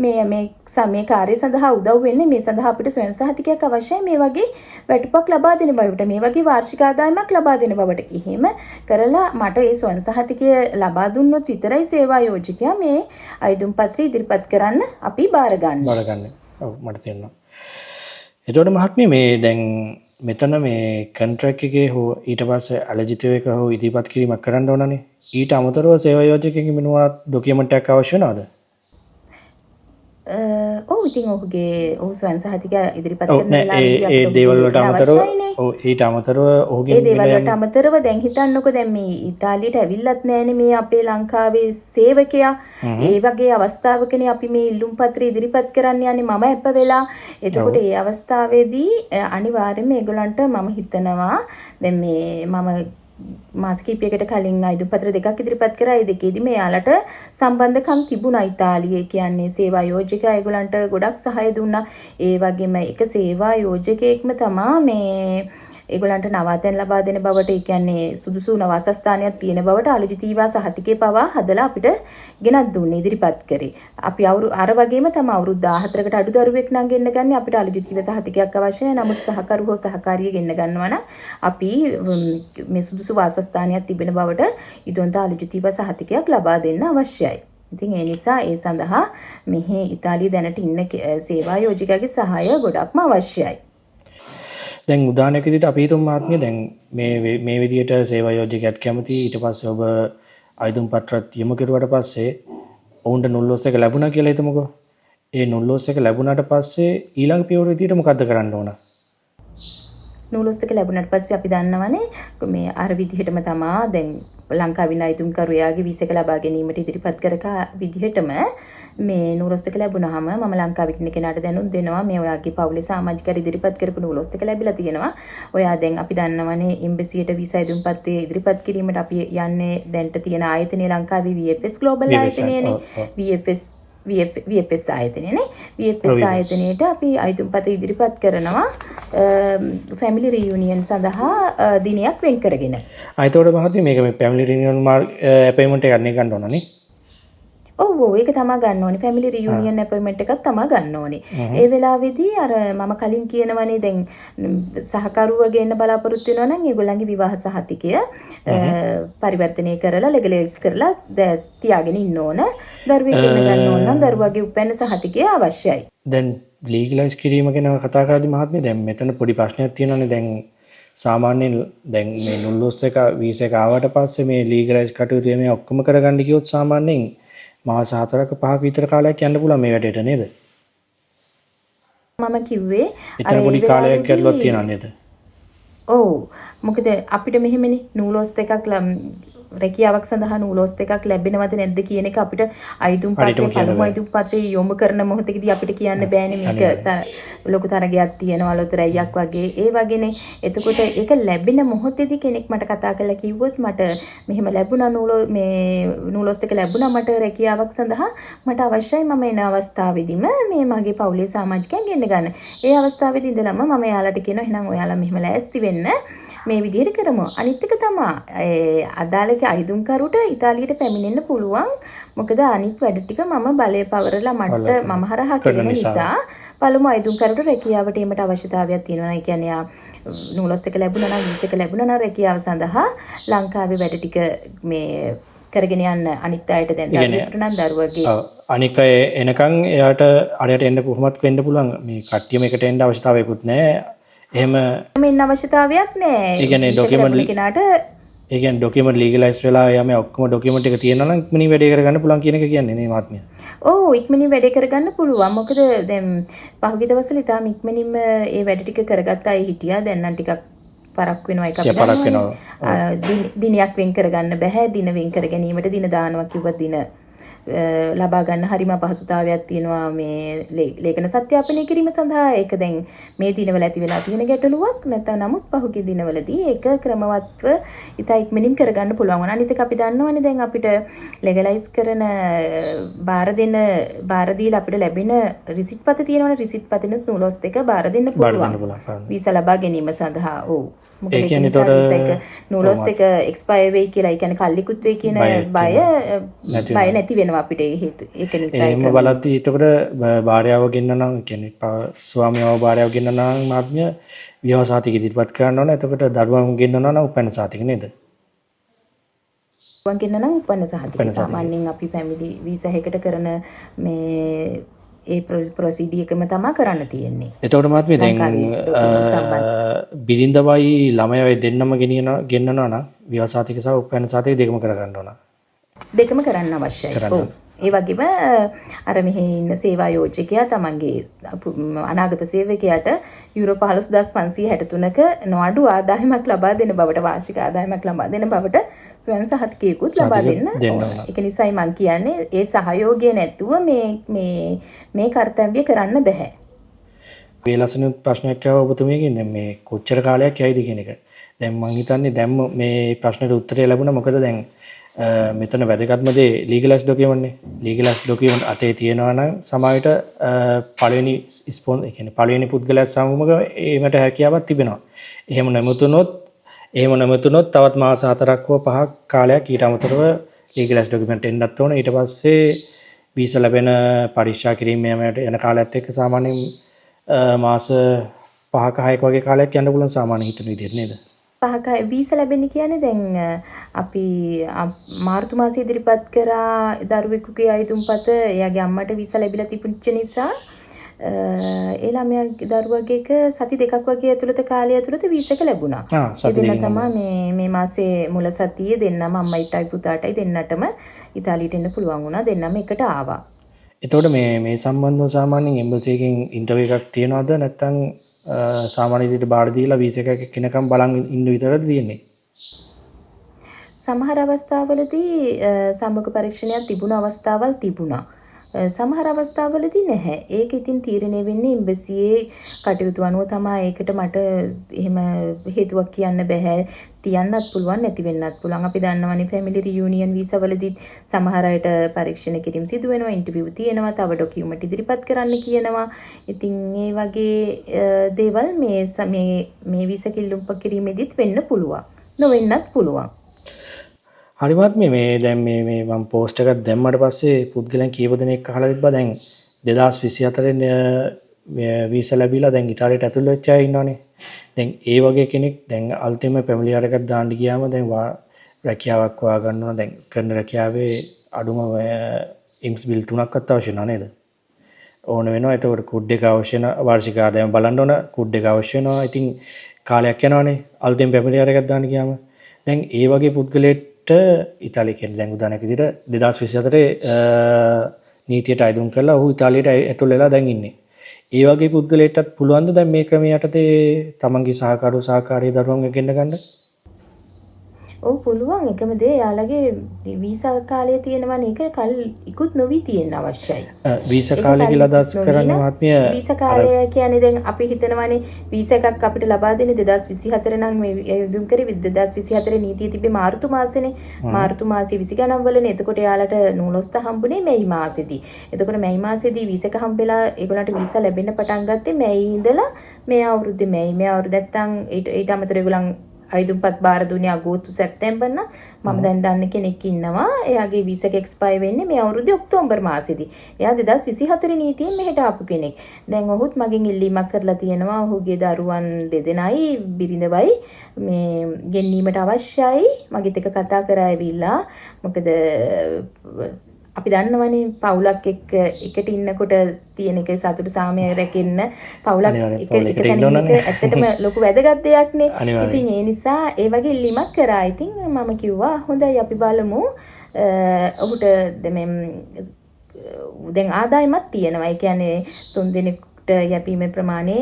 මේ කාර්ය සඳහා උදව් වෙන්න මේ සඳහා අපිට ස්වයං සහතිකයක් අවශ්‍යයි මේ වගේ වැටුපක් ලබා දෙන බවට මේ වගේ වාර්ෂික ආදායමක් ලබා දෙන බවට එහෙම කරලා මට ඒ ස්වයං සහතිකය ලබා දුන්නොත් විතරයි සේවා යෝජකයා මේ අයදුම් පත්‍රය ඉදිරිපත් කරන්න අපි බාර ගන්න. ඔව් මට තේරෙනවා. එතකොට මහත්මිය මේ දැන් මෙතන මේ කොන්ට්‍රැක්ට් එකේ හෝ ඊට පස්සේ අලජිතව එක හෝ ඉදිරිපත් කිරීමක් කරන්න ඕනනේ. ඊට අමතරව සේවා යෝජකයෙක්ගේ මොනවත් ඩොකියුමන්ට් එකක් අවශ්‍ය වෙනවද? ඔව් ඉතින් ඔහු ස්වයං සහතිකය ඉදිරිපත් කරන වෙලාවේදී ඒ දේවල් වලට අමතරව ඔව් ඊට අමතරව ඔහුගේ ඒ දේවල් වලට අමතරව දැන් හිතන්නකෝ දැන් මේ ඉතාලියට ඇවිල්ලත් නැහැනේ මේ අපේ ලංකාවේ සේවකයා ඒ වගේ අවස්ථාවකනේ අපි මේ ඉල්ලුම් පත්‍රය ඉදිරිපත් කරන්න යන්නේ මම අප වෙලා එතකොට ඒ අවස්ථාවේදී අනිවාර්යයෙන්ම ඒගොල්ලන්ට මම හිතනවා දැන් මේ මම මාස කිහිපයකට කලින් අයදුම් පත්‍ර දෙකක් ඉදිරිපත් කරා. ඒ දෙකේදී මෙයාලට සම්බන්ධකම් තිබුණා ඉතාලියේ කියන්නේ සේවා යෝජකයා ඒගොල්ලන්ට ගොඩක් සහාය දුන්නා. ඒ වගේම එක සේවා යෝජකයෙක්ම තමා මේ ඒගොල්ලන්ට නවාතැන් ලබා දෙන බවට ඒ කියන්නේ සුදුසු නවාසස්ථානයක් තියෙන බවට අලුජීවා සහතිකේ පවා හදලා අපිට ගෙනත් දුන්නේ ඉදිරිපත් කරේ. අපි අර වගේම තමයි අවුරුදු 14කට අඩු දරුවෙක් නම් ගෙන්න ගන්නේ අපිට අලුජීවා සහතිකයක් අවශ්‍ය නැහැ. නමුත් සහකරු හෝ සහකාරිය ගෙන්න ගන්නවා නම් අපි මේ සුදුසු වාසස්ථානයක් තිබෙන බවට ඉදොන්ත අලුජීවා සහතිකයක් ලබා දෙන්න අවශ්‍යයි. ඉතින් ඒ නිසා ඒ සඳහා මෙහි ඉතාලිය දැනට ඉන්න සේවා යෝජකයාගේ සහාය ගොඩක්ම අවශ්‍යයි. දැන් උදාහරණයක් විදිහට අපි හිතමු මහත්මිය දැන් මේ විදිහට සේවා යෝජකයාත් කැමති ඊට පස්සේ ඔබ අයදුම් පත්‍රත් යොමු කරුවාට පස්සේ ඔවුන්ට නුල්ලොස් එක ලැබුණා කියලා හිතමුකෝ. ඒ නුල්ලොස් එක ලැබුණාට පස්සේ ඊළඟ පියවර විදිහට මොකද්ද කරන්න ඕන? නුල්ලොස් එක ලැබුණාට පස්සේ අපි දන්නවනේ මේ අර විදිහටම තමා දැන් ලංකාවේ අයදුම් කරුයාගේ වීසා එක ලබා ගැනීමට ඉදිරිපත් කරක විදිහටම මේ නුලොස් එක ලැබුණාම මම ලංකාවේ ඉන්න කෙනාට දැනුම් දෙනවා මේ ඔයාගේ පවුලේ සමාජිකයන් ඉදිරිපත් කරපු නුලොස් එක ලැබිලා තියෙනවා. ඔයා දැන් අපි දන්නවනේ එම්බසියට වීසා ඉදුම් පත්‍රය ඉදිරිපත් කිරීමට අපි යන්නේ දැන්ට තියෙන ආයතනය ලංකාවේ VFS ග්ලෝබල් ආයතනයනේ. VFS ආයතනයනේ. VFS ආයතනයේට අපි අයදුම් පත්‍රය ඉදිරිපත් කරනවා ෆැමිලි රියුනියන් සඳහා දිනයක් වෙන් කරගෙන. ආයතනවල මහත්මිය මේක මේ ෆැමිලි රියුනියන් අපොයින්ට්මන්ට් එකක් ගන්න ඕනනේ. ඔව් ඒක තමයි ගන්න ඕනේ. ෆැමිලි රියුනියන් අපොයින්ට්මන්ට් එකක් තමයි ගන්න ඕනේ. ඒ වෙලාවේදී අර මම කලින් කියනවනේ දැන් සහකරුව ගේන්න බලාපොරොත්තු වෙනවා නම් ඒගොල්ලන්ගේ විවාහ සහතිකය පරිවර්තනය කරලා ලෙගලයිස් කරලා තියාගෙන ඉන්න ඕන. දරුවෙක් ගෙන්න ගන්න ඕන නම් දරුවාගේ උපැන්න සහතිකය අවශ්‍යයි. දැන් ලීගලයිස් කිරීම ගැන කතා කරද්දී මහත්මිය දැන් මෙතන පොඩි ප්‍රශ්නයක් තියෙනවානේ. දැන් සාමාන්‍යයෙන් දැන් මේ නුල්ලොස් එක වීසා එක ආවට පස්සේ මේ ලීගලයිස් කටයුතු මේ ඔක්කොම කරගන්න ගියොත් සාමාන්‍යයෙන් මාස 4ක 5ක විතර කාලයක් යන්න පුළුවන් මේ වැඩේට නේද? මම කිව්වේ එතන පොඩි කාලයක් කරලොත් තියනවා නේද? ඔව්. මොකද අපිට මෙහෙමනේ නූලොස් දෙකක් රැකියාවක් සඳහා නූලොස් දෙකක් ලැබෙනවද නැද්ද කියන එක අපිට අයදුම් පත්‍රයේ පළමු අයදුම් පත්‍රයේ යොමු කරන මොහොතේදී අපිට කියන්න බෑනේ මේක ලොකු තරගයක් තියෙනවා ලොතරැයියක් වගේ ඒ වගේනේ. එතකොට ඒක ලැබෙන මොහොතේදී කෙනෙක් මට කතා කරලා කිව්වොත් මට මෙහෙම ලැබුණා නූලොස් එක ලැබුණා මට රැකියාවක් සඳහා මට අවශ්‍යයි මම එන අවස්ථාවේදීම මේ මගේ පවුලේ සමාජිකයන් ගෙන්න ගන්න. ඒ අවස්ථාවේදී ඉඳලම මම එයාලට කියනවා එහෙනම් ඔයාලා මෙහෙම ලෑස්ති වෙන්න මේ විදිහට කරමු. අනිත් එක තමයි අදාළක අයදුම්කරුට ඉතාලියට පැමිණෙන්න පුළුවන්. මොකද අනිත් වැඩ ටික මම බලය පවරලා මට මම හරහා කරන නිසා පළමු අයදුම්කරුට රැකියාවට ඒමට අවශ්‍යතාවයක් තියෙනවා. ඒ කියන්නේ නූලොස් එක ලැබුණා නම් වීසා එක ලැබුණා නම් රැකියාව සඳහා ලංකාවේ වැඩ ටික මේ කරගෙන යන්න අනිත් අයට දැන් දරුවෙකුට නම් දරුවගේ අනික එනකන් එයාට අරයට එන්න කොහොමත් වෙන්න පුළුවන්. මේ කට්ටියම එකට එන්න අවශ්‍යතාවයකුත් නැහැ. එහෙම මෙන්න අවශ්‍යතාවයක් නෑ. ඒ කියන්නේ වීසා එක document ලැබුණ කෙනාට ඒ කියන්නේ ඩොකියුමන්ට් ලීගලයිස් වෙලා යම ඔක්කොම ඩොකියුමන්ට් එක තියෙනවා නම් ඉක්මනින් වැඩේ කරගන්න පුළුවන් කියන එක කියන්නේ නේ මහත්මිය. ඔව් ඉක්මනින් වැඩේ කරගන්න පුළුවන්. මොකද දැන් පහුගිය දවස්වල ඉතාලම ඉක්මනින්ම ඒ වැඩ ටික කරගත්ත අය හිටියා. දැන් නම් ටිකක් පරක් වෙනවා ඒක අපි පරක් දන්නවනේ. දිනයක් වෙන් කරගන්න බෑ. දින වෙන් කර ගැනීමට දින දානවා කිව්වත් දින ලබා ගන්න හරිම අපහසුතාවයක් තියෙනවා මේ ලේඛන සත්‍යාපනය කිරීම සඳහා. ඒක දැන් මේ දිනවල ඇති වෙලා තියෙන ගැටලුවක්. නැත්නම් නමුත් පහුගිය දිනවලදී ඒක ක්‍රමවත්ව ඉතා ඉක්මනින් කරගන්න පුළුවන් වුණා. අනිත් එක අපි දන්නවනේ දැන් අපිට ලෙගලයිස් කරන බාර දීලා අපිට ලැබෙන රිසිට් පත තියෙනවනේ. රිසිට් පතිනුත් නූලොස් එක බාර දෙන්න පුළුවන්. වීසා ලබා ගැනීම සඳහා. ඔව්. මොකද ඒක නිසා වීසා එක නූලොස් එක එක්ස්පයර් වෙයි කියලා, ඒ කියන්නේ කල්ලිකුත් වෙයි කියන බය නැති වෙනවා අපිට. ඒ හේතු ඒක නිසා එහෙම බලද්දී එතකොට භාර්යාව ගෙන්න නම් කියන්නේ ස්වාමියාව භාර්යාව ගෙන්න නම් මාත්මිය විවාහ සාතික ඉදිරිපත් කරන්න ඕන. එතකොට දරුවන් ගෙන්නනවා නම් උපැන්න සාතික නේද? දරුවන් ගෙන්න නම් උපැන්න සාතික. සාමාන්‍යයෙන් අපි ෆැමිලි වීසා එකකට කරන මේ ඒ ප්‍රොසීඩියර් එකම තමයි කරන්න තියෙන්නේ. එතකොට මාත්මිය දැන් බිරිඳවයි ළමයයි දෙන්නම ගෙන්නනවා නම් විවාහ සාතික සහ උපැන්න සාතික දෙකම කරගන්න ඕන. දෙකම කරන්න අවශ්‍යයි. ඔව්. ඒ වගේම අර මෙහි ඉන්න සේවා යෝජකයා තමන්ගේ අනාගත සේවකයාට යුරෝ 15563ක නොඅඩු ආදායමක් ලබා දෙන බවට, වාර්ෂික ආදායමක් ලබා දෙන බවට ස්වයං සහතිකයකුත් ලබා දෙන්න. ඒක නිසායි මම කියන්නේ ඒ සහයෝගය නැතුව මේ කාර්යය කරන්න බෑ. මේ ලස්සන ප්‍රශ්නයක් ආව ඔබතුමියගෙන් දැන් මේ කොච්චර කාලයක් යයිද කියන එක. දැන් මම හිතන්නේ දැන් මේ ප්‍රශ්නෙට උත්තරය ලැබුණා. මොකද දැන් මෙතන වැදගත්ම දේ ලීගලයිස් ඩොකියුමන්ට් නේ. ලීගලයිස් ඩොකියුමන්ට් අතේ තියෙනවා නම් සමාජයට පළවෙනි ඒ කියන්නේ පළවෙනි පුද්ගලයාත් සමග ඒකට හැකියාවක් තිබෙනවා. එහෙම නැමතුනොත් තවත් මාස 4ක් හෝ 5ක් කාලයක් ඊට අමතරව ලීගලයිස් ඩොකියුමන්ට් එන්නත් ඕන. ඊට පස්සේ වීසා ලැබෙන පරීක්ෂා කිරීම යන කාලයත් එක්ක සාමාන්‍යයෙන් මාස 5ක 6ක වගේ කාලයක් යන්න පුළුවන් සාමාන්‍ය හිතන විදිහට නේද? 5ක වීසා ලැබෙන්නේ කියන්නේ දැන් අපි මාර්තු මාසයේ ඉදිරිපත් කරා දරුවෙකුගේ අයතුම්පත එයාගේ අම්මට වීසා ලැබිලා තිබුච්ච නිසා ඒ ළමයාගේ දරුවගේක සති දෙකක් වගේ ඇතුළත කාලය ඇතුළත වීසා එක ලැබුණා. ඒ දෙන්න තමයි මේ මාසේ මුල සතියේ දෙන්නම අම්මයිටයි පුතාටයි දෙන්නටම ඉතාලියට එන්න පුළුවන් වුණා. දෙන්නම එකට ආවා. එතකොට මේ සම්බන්ධව සාමාන්‍යයෙන් එම්බසි එකෙන් ඉන්ටර්විව් එකක් තියනවද නැත්නම් සාමාන්‍ය විදිහට බාර දීලා වීසා එකක් කෙනකම් බලන් ඉන්න විතරද තියෙන්නේ? සමහර අවස්ථාවලදී සම්මුඛ පරීක්ෂණයක් තිබුණ අවස්ථාවල් තිබුණා. සමහර අවස්ථාවලදී නැහැ. ඒක ඉතින් තීරණය වෙන්නේ එම්බසියේ කටයුතු අනුව තමයි. ඒකට මට එහෙම හේතුවක් කියන්න බෑ. තියන්නත් පුළුවන් නැති වෙන්නත් පුළුවන්. අපි දන්නවනේ ෆැමිලි රියුනියන් වීසා වලදී සමහර අයට පරීක්ෂණ කිරීම සිදු වෙනවා, ඉන්ටර්විව් තියෙනවා, තව ඩොකියුමන්ට් ඉදිරිපත් කරන්න කියනවා. ඉතින් මේ වගේ දේවල් මේ වීසා කිල්ලුම් කිරීමේදීත් වෙන්න පුළුවන්. නොවෙන්නත් පුළුවන්. හරිමත් මේ දැන් මේ මම පෝස්ට් එකක් දැම්මට පස්සේ පුද්ගලයන් කීප දෙනෙක් අහලා තිබ්බා. දැන් 2024 වීසා ලැබිලා දැන් ඉතාලියට ඇතුල් වෙච්ච අය ඉන්නවනේ. දැන් ඒ වගේ කෙනෙක් දැන් අලුතෙන්ම ෆැමිලි කාඩ් එකක් දාන්න ගියාම දැන් රැකියාවක් හොයා ගන්නවා. දැන් කරන රැකියාවේ අඩුම ඉම්ස් බිල් 3ක්වත් අවශ්‍ය නැහැ නේද? ඕන වෙනවා. ඒතකොට කුඩ් එක අවශ්‍ය වෙන වාර්ෂික ආදායම බලන්න ඕන. කුඩ් එක අවශ්‍ය වෙනවා. ඉතින් කාලයක් යනවානේ අලුතෙන් ෆැමිලි කාඩ් එකක් දාන්න ගියාම. දැන් ඒ වගේ පුද්ගලයෙක් ඉතාලිය කියන්නේ දැන් උදාහරණයක් විදිහට 2024 නීතියට අයදුම් කරලා ඔහු ඉතාලියට ඇතුල් වෙලා දැන් ඉන්නේ. ඒ වගේ පුද්ගලයෙක්ටත් පුළුවන් ද දැන් මේ ක්‍රමයේ යටතේ තමන්ගේ සහකාරී දරුවන් ගෙන්න ගන්න? ඔව් පුළුවන්. එකම දේ යාළගේ වීසා කාලය තියෙනවනේ. ඒක කල් ඉක්ුත් නොවි තියෙන්න අවශ්‍යයි. වීසා කාලය කියලා අදහස් කරන්නේ මහත්මිය වීසා කාලය කියන්නේ දැන් අපි හිතනවානේ වීසා එකක් අපිට ලබා දෙන්නේ 2024 නම් මේ යොදුම් කරේ 2024 නීතිය තිබ්බේ මාර්තු මාසෙනේ. මාර්තු මාසයේ 20 ගණන් වලනේ. එතකොට යාළට නූලොස්ත හම්බුනේ මැයි මාසෙදී. එතකොට මැයි මාසෙදී වීසා එක හම්බෙලා ඒගොල්ලන්ට වීසා ලැබෙන්න පටන් ගත්තේ මැයි ඉඳලා මේ අවුරුද්දේ මේ අවුරුද්ද නැත්තම් ඊට අමතරව ඒගොල්ලන් අයදුම්පත් බාර දුන්නේ අගෝස්තු සැප්තැම්බර් නම් මම දැන් දන්න කෙනෙක් ඉන්නවා. එයාගේ වීසා එක එක්ස්පයර් වෙන්නේ මේ අවුරුද්දේ ඔක්තෝබර් මාසෙදී. එයා 2024 නීතියෙන් මෙහෙට ආපු කෙනෙක්. දැන් ඔහුත් මගෙන් ඉල්ලීමක් කරලා තියෙනවා. ඔහුගේ දරුවන් දෙදෙනයි බිරිඳවයි මේ ගෙන්නීමට අවශ්‍යයි. මගෙත් එක කතා කරා ඇවිල්ලා. මොකද අපි දන්නවනේ පවුලක් එක්ක එකට ඉන්නකොට තියෙන එක සතුට සාමය රැකෙන්න පවුලක් එක තැන ඉන්න එක ඇත්තටම ලොකු වැදගත් දෙයක්නේ. ඉතින් ඒ නිසා ඒ වගේ ඉල්ලීමක් කරා. ඉතින් මම කිව්වා හොඳයි අපි බලමු. ඔහුට දැන් ආදායමක් තියෙනවා. ඒ කියන්නේ 3 දෙනෙකුට යැපීමේ ප්‍රමාණය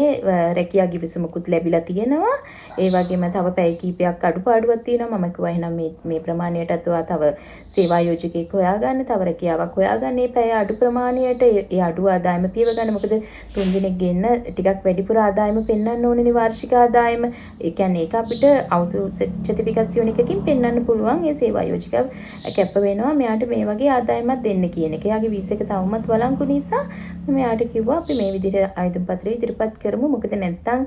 රැකියා ගිවිසුමකුත් ලැබිලා තියෙනවා. ඒ වගේම තව පැය කිහිපයක් අඩුපාඩුවක් තියෙනවා. මම කිව්වා එහෙනම් මේ ප්‍රමාණයටත් ඔයා තව සේවා යෝජකයෙක් හොයාගන්න, තව රැකියාවක් හොයාගන්න. මේ පැය අඩු ප්‍රමාණයට ඒ අඩු ආදායම පියව ගන්න. මොකද 3 දිනක් ගෙන්න ටිකක් වැඩිපුර ආදායම පෙන්වන්න ඕනේ වාර්ෂික ආදායම. ඒ කියන්නේ ඒක අපිට අවුරුදු සර්ටිෆිකේෂන් එකකින් පෙන්වන්න පුළුවන්. ඒ සේවා යෝජකයා කැප වෙනවා මෙයාට මේ වගේ ආදායමක් දෙන්න කියන එක. එයාගේ වීසා එක තවමත් වළංගු නිසා මෙයාට කිව්වා අපි මේ විදිහට ආයුධ පත්‍රය ඉදිරිපත් කරමු. මොකද නැත්තම්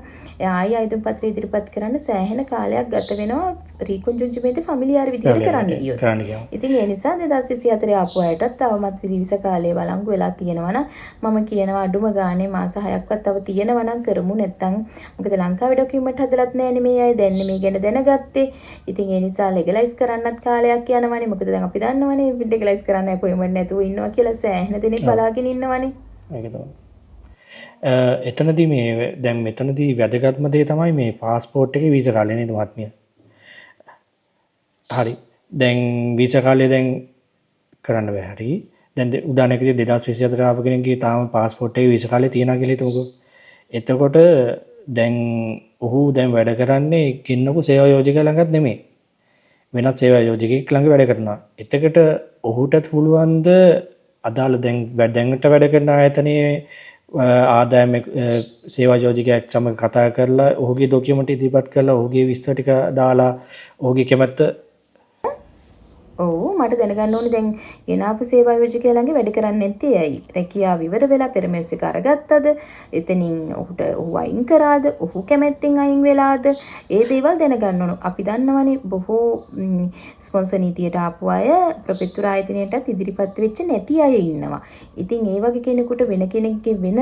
ආයෙ ආයුධ පත්‍රය ඉදිරිපත් කරන්න සෑහෙන කාලයක් ගත වෙනවා රීකොන්ජුන්ජිමේන්ත ෆැමිලියාර විදිහට කරන්න ගියොත්. ඉතින් ඒ නිසා 2024 ආපු අයටත් තවමත් වීසා කාලය වළංගු වෙලා තියෙනවා නම් මම කියනවා අඩුම ගානේ මාස 6ක්වත් තව තියෙනවා නම් කරමු. නැත්තම් මොකද ලංකාවේ ඩොකියුමන්ට් හදලත් නැහැනේ මේ අය දැන් මේ ගැන දැනගත්තේ. ඉතින් ඒ නිසා ලෙගලයිස් කරන්නත් කාලයක් යනවානේ. මොකද දැන් අපි දන්නවනේ ලෙගලයිස් කරන්න අපොයින්ට්මන්ට් නැතුව ඉන්නවා කියලා සෑහෙන දෙනෙක් බලාගෙන ඉන්නවනේ. ඒක තමයි. එතනදී මේ දැන් මෙතනදී වැදගත්ම දේ තමයි මේ પાස්පෝර්ට් එකේ වීසා කාලය නේද මහත්මිය? හරි. දැන් වීසා කාලය දැන් කරන්න බෑ හරි. දැන් උදාහරණයකට 2024 ආපු කෙනෙක්ගේ තාම પાස්පෝර්ට් එකේ වීසා කාලය තියනවා කියලා හිතමුකෝ. එතකොට දැන් ඔහු දැන් වැඩ කරන්නේ කින්නකෝ සේවා යෝජකයා ළඟත් නෙමෙයි. වෙනත් සේවා යෝජකයෙක් ළඟ වැඩ කරනවා. එතකොට ඔහුටත් පුළුවන්ද අදාළ දැන්ට වැඩ කරන ආයතනයේ ආදායම සේවා යෝජකයෙක් සමග කතා කරලා ඔහුගේ ඩොකියුමන්ට් ඉදිරිපත් කරලා ඔහුගේ විස්තර ටික දාලා ඔහුගේ කැමැත්ත ඔව් මට දැනගන්න ඕනේ දැන් ගෙනාපු සේවා යෝජකයා ළඟ වැඩ කරන්නේ නැත්තේ ඇයි? රැකියාව ඉවර වෙලා පෙරමැස්ස එක අරගත්තද? එතනින් ඔහු අයින් කරාද? ඔහු කැමැත්තෙන් අයින් වෙලාද? ඒ දේවල් දැනගන්න ඕන. අපි දන්නවනේ බොහෝ ස්පොන්සර් නීතියට ආපු අය ප්‍රොපෙතුර ආයතනයටත් ඉදිරිපත් වෙච්ච නැති අය ඉන්නවා. ඉතින් ඒ වගේ කෙනෙකුට වෙන කෙනෙක්ගේ වෙන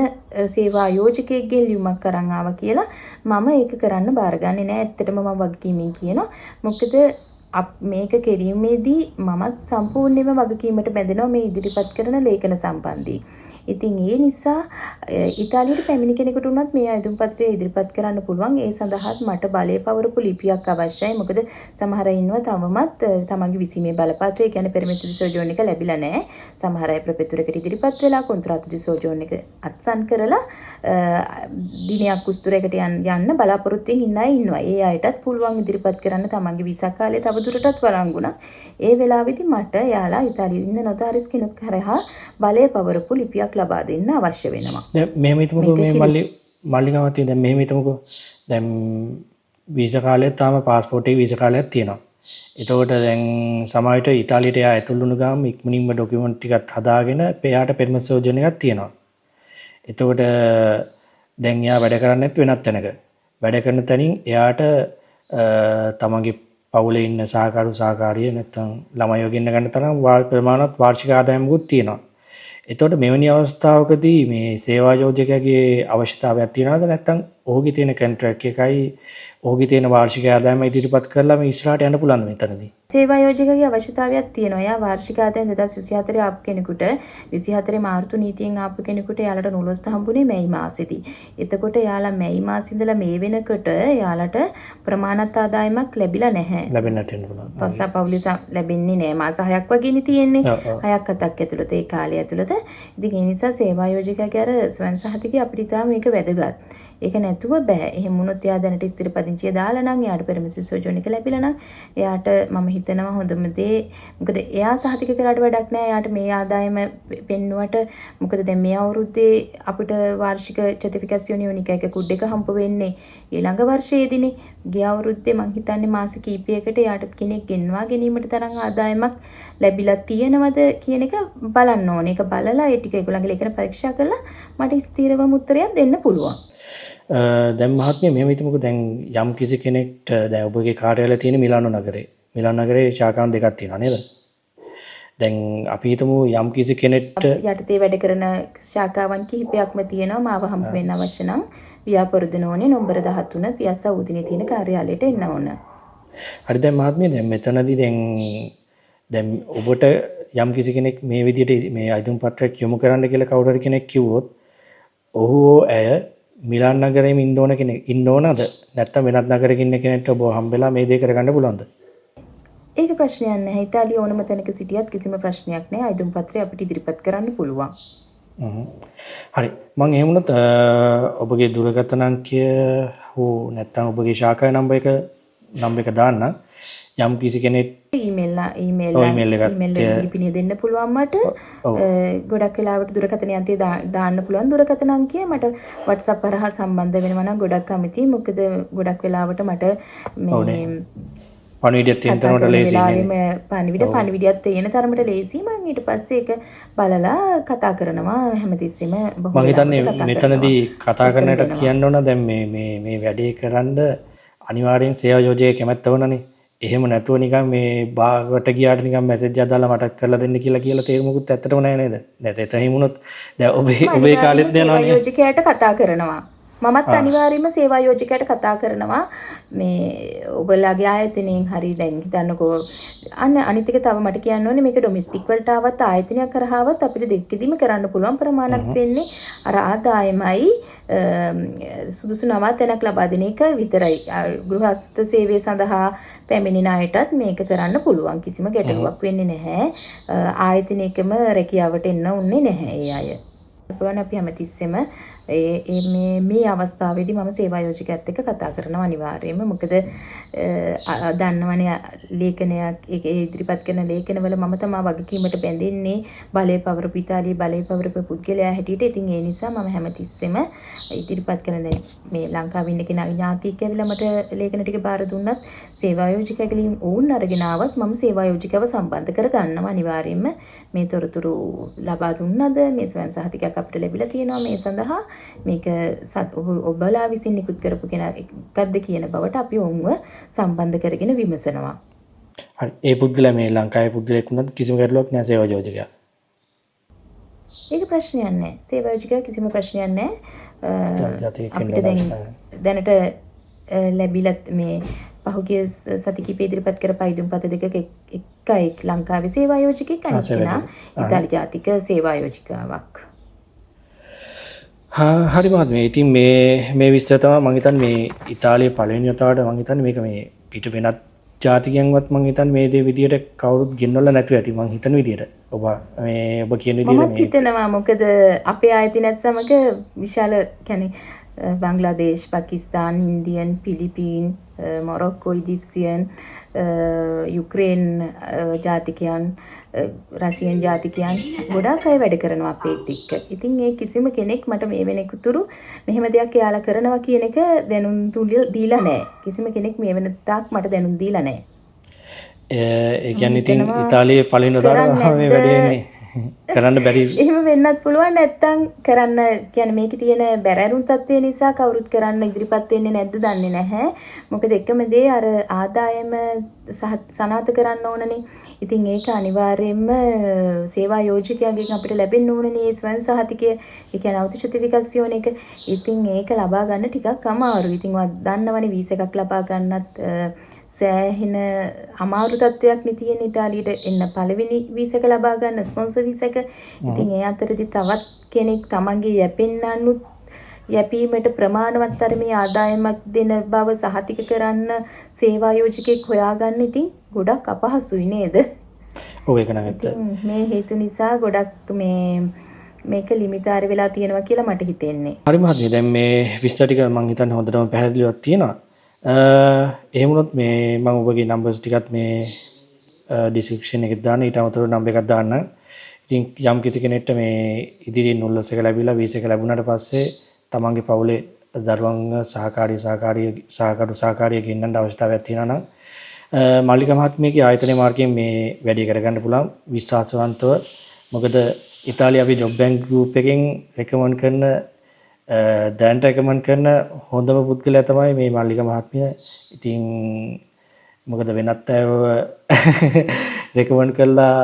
සේවා යෝජකයෙක්ගේ ලියුමක් අරන් ආවා කියලා මම ඒක කරන්න බාරගන්නේ නැහැ. ඇත්තටම මම වගකීමෙන් කියනවා. මොකද මේක කිරීමේදී මමත් සම්පූර්ණයෙන්ම වගකීමට බැඳෙනවා මේ ඉදිරිපත් කරන ලේඛන සම්බන්ධයෙන්. ඉතින් ඒ නිසා ඉතාලියට පැමිණි කෙනෙකුට උනත් මේ ආයුධ පත්‍රය ඉදිරිපත් කරන්න පුළුවන්. ඒ සඳහාත් මට බලය පවරපු ලිපියක් අවශ්‍යයි. මොකද සමහර අය ඉන්නවා තවමත් තමන්ගේ විසීමේ බලපත්‍රය කියන්නේ පෙරමෙස් ඩි සෝජෝන් එක ලැබිලා නැහැ. සමහර අය ප්‍රපෙතුරකට ඉදිරිපත් වෙලා කොන්ත්‍රාතු ඩි සෝජෝන් එක අත්සන් කරලා දිනයක් උස්තුරයකට යන්න බලාපොරොත්තුෙන් ඉන්න අය ඉන්නවා. ඒ අයටත් පුළුවන් ඉදිරිපත් කරන්න තමන්ගේ වීසා කාලය තවදුරටත් වළංගුණා. ඒ වෙලාවේදී මට යාලා ඉතාලියේ ඉන්න නොතාරිස් කෙනෙක් කරා බලය පවරපු ලිපියක් ලබා දෙන්න අවශ්‍ය වෙනවා. දැන් මෙහෙම හිතමුකෝ මේ මල්ලිකාවක් තියෙන දැන් මෙහෙම හිතමුකෝ දැන් වීසා කාලයක් තාම પાස්පෝර්ට් එකේ වීසා කාලයක් තියෙනවා. එතකොට දැන් සමහරවිට ඉතාලියට එයා ඇතුළු වුණ ගාම ඉක්මනින්ම ඩොකියුමන්ට් ටිකක් හදාගෙන එයාට පෙර්මස් සෝජන් එකක් තියෙනවා. එතකොට දැන් එයා වැඩ කරන්නේ වෙනත් තැනක. වැඩ කරන තැනින් එයාට තමන්ගේ පවුලේ ඉන්න සහකාරිය නැත්නම් ළමයිව ගෙන්න ගන්න තරම් ප්‍රමාණවත් වාර්ෂික ආදායමකුත් තියෙනවා. එතකොට මෙවැනි අවස්ථාවකදී මේ සේවා යෝජකයාගේ අවශ්‍යතාවයක් තියනවද නැත්නම් ඔහුගේ තියෙන කොන්ට්‍රැක්ට් එකයි ඔහුගේ තියෙන වාර්ෂික ආදායම ඉදිරිපත් කරලා මේ ඉස්සරහට යන්න පුළුවන් මෙතනදී? සේවා යෝජකයාගේ අවශ්‍යතාවයක් තියෙනවා. එයා වාර්ෂික ආදායම 2024 ආපු කෙනෙකුට 24 මාර්තු නීතියෙන් ආපු කෙනෙකුට එයාලට නූලොස්ත හම්බුනේ මැයි මාසෙදී. එතකොට එයාලා මැයි මාසෙ ඉඳලා මේ වෙනකොට එයාලට ප්‍රමාණවත් ආදායමක් ලැබිලා නැහැ. ලැබෙන්නට වෙන පුළුවන්. පවුලේ ලැබෙන්නේ නැහැ. මාස 6ක් වගේනේ තියෙන්නේ. 6ක් 7ක් ඇතුළත ඒ කාලය ඇතුළත. ඉතින් ඒ නිසා සේවා යෝජකයාගේ අර ස්වයං සහතිකය අපිට තාම මේක වැදගත්. ඒක නැතුව බෑ. එහෙම වුණොත් එයා දැනට ස්ථිර පදිංචිය දාලා නම් එයාට පෙරමෙසිස් සෝජෝන් එක ලැබිලා නම් එයාට මම හිතනවා හොඳම දේ මොකද එයා සහතික කරාට වැඩක් නෑ. එයාට මේ ආදායම පෙන්නුවට මොකද දැන් මේ අවුරුද්දේ අපිට වාර්ෂික සර්ටිෆිකේෂන් යුනික් එක කුඩ් එක හම්බ වෙන්නේ ඊළඟ වර්ෂයේදීනේ. ගිය අවුරුද්දේ මං හිතන්නේ මාස කිහිපයකට එයාට කෙනෙක් ගෙන්වා ගැනීමට තරම් ආදායමක් ලැබිලා තියෙනවද කියන එක බලන්න ඕනේ. ඒක බලලා ඒ ටික ඒගොල්ලන්ගේ ලේඛන පරීක්ෂා කරලා මට ස්ථිරවම උත්තරයක් දෙන්න පුළුවන්. දැන් මහත්මිය මෙහෙම හිතමුකෝ දැන් යම් කිසි කෙනෙක්ට දැන් ඔබගේ කාර්යාලය තියෙන මිලානෝ නගරේ. මිලානෝ නගරේ ශාඛාවන් දෙකක් තියෙනවා නේද? දැන් අපි හිතමු යම් කිසි කෙනෙක්ට යටතේ වැඩ කරන ශාඛාවන් කිහිපයක්ම තියෙනවා. මාව හම්බ වෙන්න අවශ්‍ය නම් ව්‍යාපෘති නෝනේ නම්බර 13 පියස්සා උදිනේ තියෙන කාර්යාලයට එන්න ඕන. හරි දැන් මහත්මිය දැන් මෙතනදී දැන් ඔබට යම් කිසි කෙනෙක් මේ විදිහට මේ අයිතුම් පත්‍රයක් යොමු කරන්න කියලා කවුරු හරි කෙනෙක් කිව්වොත් ඔහු ඇය මිලාන් නගරයේ ඉන්න ඕන කෙනෙක් ඉන්න ඕනද නැත්නම් වෙනත් නගරයක ඉන්න කෙනෙක්ට ඔබ හම්බෙලා මේ දේ කරගන්න පුළුවන්ද? ඒක ප්‍රශ්නයක් නැහැ. ඉතාලිය ඕනම තැනක සිටියත් කිසිම ප්‍රශ්නයක් නැහැ. අයිදුම් පත්‍රය අපිට ඉදිරිපත් කරන්න පුළුවන්. හරි. මම එහෙම වුණොත් ඔබගේ දුරකථන අංකය හෝ නැත්නම් ඔබගේ ශාඛා නම්බර එක දාන්න යම් කිසි කෙනෙක් ඊමේල් ලිපිනිය දෙන්න පුළුවන් මට. ගොඩක් වෙලාවට දුරකථන අංකය දාන්න පුළුවන්. දුරකථන අංකය මට WhatsApp හරහා සම්බන්ධ වෙනවා නම් ගොඩක් කැමතියි. මොකද ගොඩක් වෙලාවට මට මේ පණිවිඩයක් තියෙන තරමට ලේසි නේ. පණිවිඩයක් තියෙන තරමට ලේසි. මම ඊට පස්සේ ඒක බලලා කතා කරනවා හැමතිස්සෙම. මම හිතන්නේ මෙතනදී කතා කරන්නට කියන්න ඕන දැන් මේ වැඩේ කරන්න අනිවාර්යෙන් සේවා යෝජකයෙක් කැමැත්ත වුණානේ. එහෙම නැතුව නිකන් මේ බාගට ගියාට නිකන් මැසේජ් එකක් දාලා මටත් කරලා දෙන්න කියලා තේරුමකුත් ඇත්තටම නැහැ නේද? නැත්නම් එතනින් වුණොත් දැන් ඔබේ කාලෙත් යනවා නේ. යෝජකයාට කතා කරනවා. මමත් අනිවාර්යයෙන්ම සේවා යෝජකයාට කතා කරනවා. මේ ඔබලාගේ ආයතනයෙන් හරි දැන් හිතන්නකෝ අනිත් එක තව මට කියන්න ඕනේ මේක ඩොමෙස්ටික් වලට ආවත් ආයතනයක් කරහාවත් අපිට දෙකෙදිම කරන්න පුළුවන් ප්‍රමාණයක් වෙන්නේ අර ආදායමයි සුදුසු නවාතැනක් ලබා දෙන එක විතරයි. ගෘහස්ත සේවය සඳහා පැමිණෙන අයටත් මේක කරන්න පුළුවන්. කිසිම ගැටලුවක් වෙන්නේ නැහැ. ආයතනයකම රැකියාවට එන්න උන්නේ නැහැ ඒ අය. පුළුවන් අපි හැමතිස්සෙම මේ අවස්ථාවේදී මම සේවා යෝජකයාත් එක්ක කතා කරනවා අනිවාර්යයෙන්ම. මොකද දන්නවනේ ලේඛනයක් ඒක ඉදිරිපත් කරන ලේඛනවල මම තමයි වගකීමට බැඳෙන්නේ බලය පවරපු ඉතාලියේ බලය පවරපු පුද්ගලයා හැටියට. ඉතින් ඒ නිසා මම හැමතිස්සෙම ඉදිරිපත් කරන මේ ලංකාවේ ඉන්න කෙනා ඥාතියෙක් ඇවිල්ලා මට ලේඛන ටික බාර දුන්නත් සේවා යෝජකයෙක්ගෙන් ඕන් අරගෙන ආවත් මම සේවා යෝජකයව සම්බන්ධ කර ගන්නවා අනිවාර්යයෙන්ම. මේ තොරතුරු ලබා දුන්නද මේ ස්වයං සහතිකයක් අපිට ලැබිලා තියෙනවා මේ සඳහා මේක ඔබලා විසින් නිකුත් කරපු කෙනා එකක්ද කියන බවට අපි ඔවුන්ව සම්බන්ධ කරගෙන විමසනවා. හරි. ඒ පුද්ගලයා මේ ලංකාවේ පුද්ගලයෙක් වුණත් කිසිම ගැටලුවක් නැහැ සේවා යෝජකයා. ඒක ප්‍රශ්නයක් නැහැ. සේවා යෝජකයා කිසිම ප්‍රශ්නයක් නැහැ. අපිට දැනට ලැබිලා මේ පහුගිය සති කිහිපෙ ඉදිරිපත් කරපු අයිදුම් පත දෙකක එකයි ලංකාවේ සේවා යෝජකෙක් අනිත් කෙනා ඉතාලි ජාතික සේවා යෝජිකාවක්. හරි මහත්මයා. ඉතින් මේ විස්තර තමයි මම හිතන්නේ මේ ඉතාලියේ පළවෙනි වතාවට මම හිතන්නේ මේක මේ පිට වෙනත් ජාතිකයන්වත් මම හිතන්නේ මේ දේ විදියට කවුරුත් ගෙන්නවලා නැතුව ඇති මම හිතන විදියට. ඔබ කියන විදියට මම හිතනවා මොකද අපේ ආයතනයත් සමග විශාල කියන්නේ බංග්ලාදේශ්, පාකිස්තාන්, ඉන්දියන්, පිලිපීන්, මොරොක්කෝ, ඉජිප්සියන්, යුක්‍රේන් ජාතිකයන්, රසියන් ජාතිකයන් ගොඩාක් අය වැඩ කරනවා අපේත් එක්ක. ඉතින් ඒ කිසිම කෙනෙක් මට මේ වෙනකුතුරු මෙහෙම දෙයක් එයාලා කරනවා කියන එක දැනුම් දීලා නැහැ. කිසිම කෙනෙක් මේ වෙන තාක් මට දැනුම් දීලා නැහැ. ඒ කියන්නේ ඉතින් ඉතාලියේ පළවෙනි වතාවට මේ වැඩේ කරන්න බැරි. එහෙම වෙන්නත් පුළුවන්. නැත්තම් කරන්න කියන්නේ මේකේ තියෙන බැරෑරුම් තත්ත්වය නිසා කවුරුත් කරන්න ඉදිරිපත් වෙන්නේ නැද්ද දන්නේ නැහැ. මොකද එකම දේ අර ආදායම සනාථ කරන්න ඕනනේ. ඉතින් ඒක අනිවාර්යයෙන්ම සේවා යෝජකයාගෙන් අපිට ලැබෙන්න ඕනනේ ස්වයං සහතිකය. ඒ කියන්නේ අවුතිචතිවිකසියෝන එක. ඉතින් ඒක ලබා ගන්න ටිකක් අමාරුයි. ඉතින් ඔයා දන්නවනේ වීසා එකක් ලබා ගන්නත් සෑහෙන අමාරු තත්ත්වයක් නේ තියෙන ඉතාලියට එන්න පළවෙනි වීසා එක ලබා ගන්න ස්පොන්සර් වීසා එක. ඉතින් ඒ අතරදී තවත් කෙනෙක් තමන්ගේ යැපෙන්නනුත් යැපීමට ප්‍රමාණවත් තරමේ ආදායමක් දෙන බව සහතික කරන්න සේවා යෝජකයෙක් හොයාගන්න ඉතින් ගොඩක් අපහසුයි නේද? ඔව් ඒක නම් ඇත්ත. මේ හේතු නිසා ගොඩක් මේක ලිමිතාර වෙලා තියෙනවා කියලා මට හිතෙන්නේ. හරි මහත්මිය. දැන් මේ විස්තර ටික මම හිතන්නේ හොඳටම පැහැදිලිවක් තියෙනවා. එහෙම වුණොත් මේ මම ඔබගේ නම්බර්ස් ටිකත් මේ ඩිස්ක්‍රිප්ෂන් එකේ දාන්න ඊට අමතරව නම්බර් එකක් දාන්න. ඉතින් යම් කිසි කෙනෙක්ට මේ ඉදිරියෙන් උල්ලස් එක ලැබිලා වීසා එක ලැබුණාට පස්සේ තමන්ගේ පවුලේ දරුවන් සහකාරිය ගෙන්නන්න අවශ්‍යතාවයක් තියෙනවා නම් මල්ලිකා මහත්මියගේ ආයතනයේ මාර්ගයෙන් මේ වැඩේ කරගන්න පුළුවන් විශ්වාසවන්තව. මොකද ඉතාලිය අපි ජොබ් බැංක් ගෲප් එකෙන් රෙකමන්ඩ් කරන දැනට රෙකමන්ඩ් කරන හොඳම පුද්ගලයා තමයි මේ මල්ලිකා මහත්මිය. ඉතින් මොකද වෙනත් අයව රෙකමන්ඩ් කළා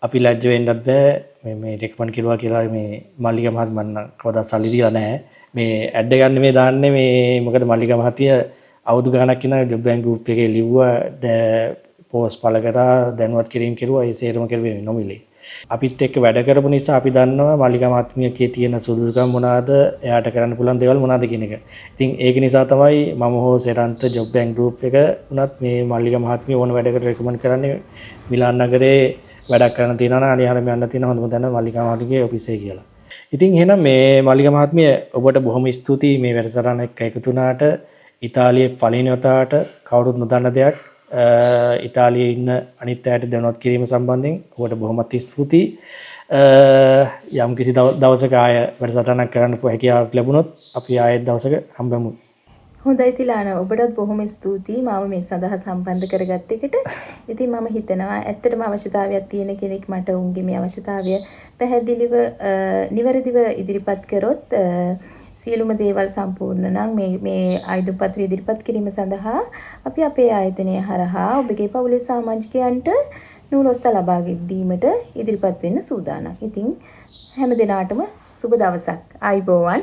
අපි ලැජ්ජ වෙන්නත් බෑ. මේ රෙකමන්ඩ් කරුවා කියලා මේ මල්ලිකා මහත්මිය මම කවදා සල්ලි දීලා නැහැ. මේ ඇඩ් එක ගන්න මේ දාන්නේ මේ මොකද මල්ලිකා මහත්මිය අවුරුදු ගණනක් ඉඳන් ජොබ් බැංක් ගෲප් එකේ ලිව්වා පෝස්ට් පළ කරා දැනුවත් කිරීම කෙරුවා. ඒ සේරම කෙරුවේ නොමිලේ. අපිත් එක්ක වැඩ කරපු නිසා අපි දන්නවා මල්ලිකා මහත්මියගේ තියෙන සුදුසුකම් මොනවාද, එයාට කරන්න පුළුවන් දේවල් මොනවාද කියන එක. ඉතින් ඒක නිසා තමයි මම හෝ සෙරන්ත ජොබ් බැංක් ගෲප් එක උනත් මේ මල්ලිකා මහත්මිය ඕන වැඩකට රෙකමන්ඩ් කරන්නේ මිලාන් නගරේ වැඩක් කරන්න තියෙනවා නම් අනිවාර්යයෙන්ම යන්න තියෙන හොඳම තැන මල්ලිකා මහත්මියගේ ඔෆිස් එක කියලා. ඉතින් එහෙනම් මේ මල්ලිකා මහත්මිය ඔබට බොහොම ස්තුතියි මේ වැඩසටහන එක්ක එකතු වුණාට. ඉතාලියේ පළවෙනි වතාවට කවුරුත් නොදන්න දෙයක් ඉතාලියේ ඉන්න අනිත් අයට දැනුවත් කිරීම සම්බන්ධයෙන් ඔබට බොහොමත් ස්තුතියි. යම් කිසි දවසක ආය වැඩසටහනක් කරන්න හැකියාවක් ලැබුණොත් අපි ආයෙත් දවසක හම්බෙමු. හොඳයි තිලාන, ඔබටත් බොහොම ස්තුතියි මාව මේ සඳහා සම්බන්ධ කරගත්ත එකට. ඉතින් මම හිතනවා ඇත්තටම අවශ්‍යතාවයක් තියෙන කෙනෙක් මට උන්ගේ මේ අවශ්‍යතාවය පැහැදිලිව නිවැරදිව ඉදිරිපත් කරොත් සියලුම දේවල් සම්පූර්ණ නම් මේ ආයුධ පත්‍රය ඉදිරිපත් කිරීම සඳහා අපි අපේ ආයතනය හරහා ඔබගේ පවුලේ සමාජිකයන්ට නූලොස්ත ලබා දීමට ඉදිරිපත් වෙන්න සූදානම්. ඉතින් හැම දිනාටම සුබ දවසක්. ආයුබෝවන්.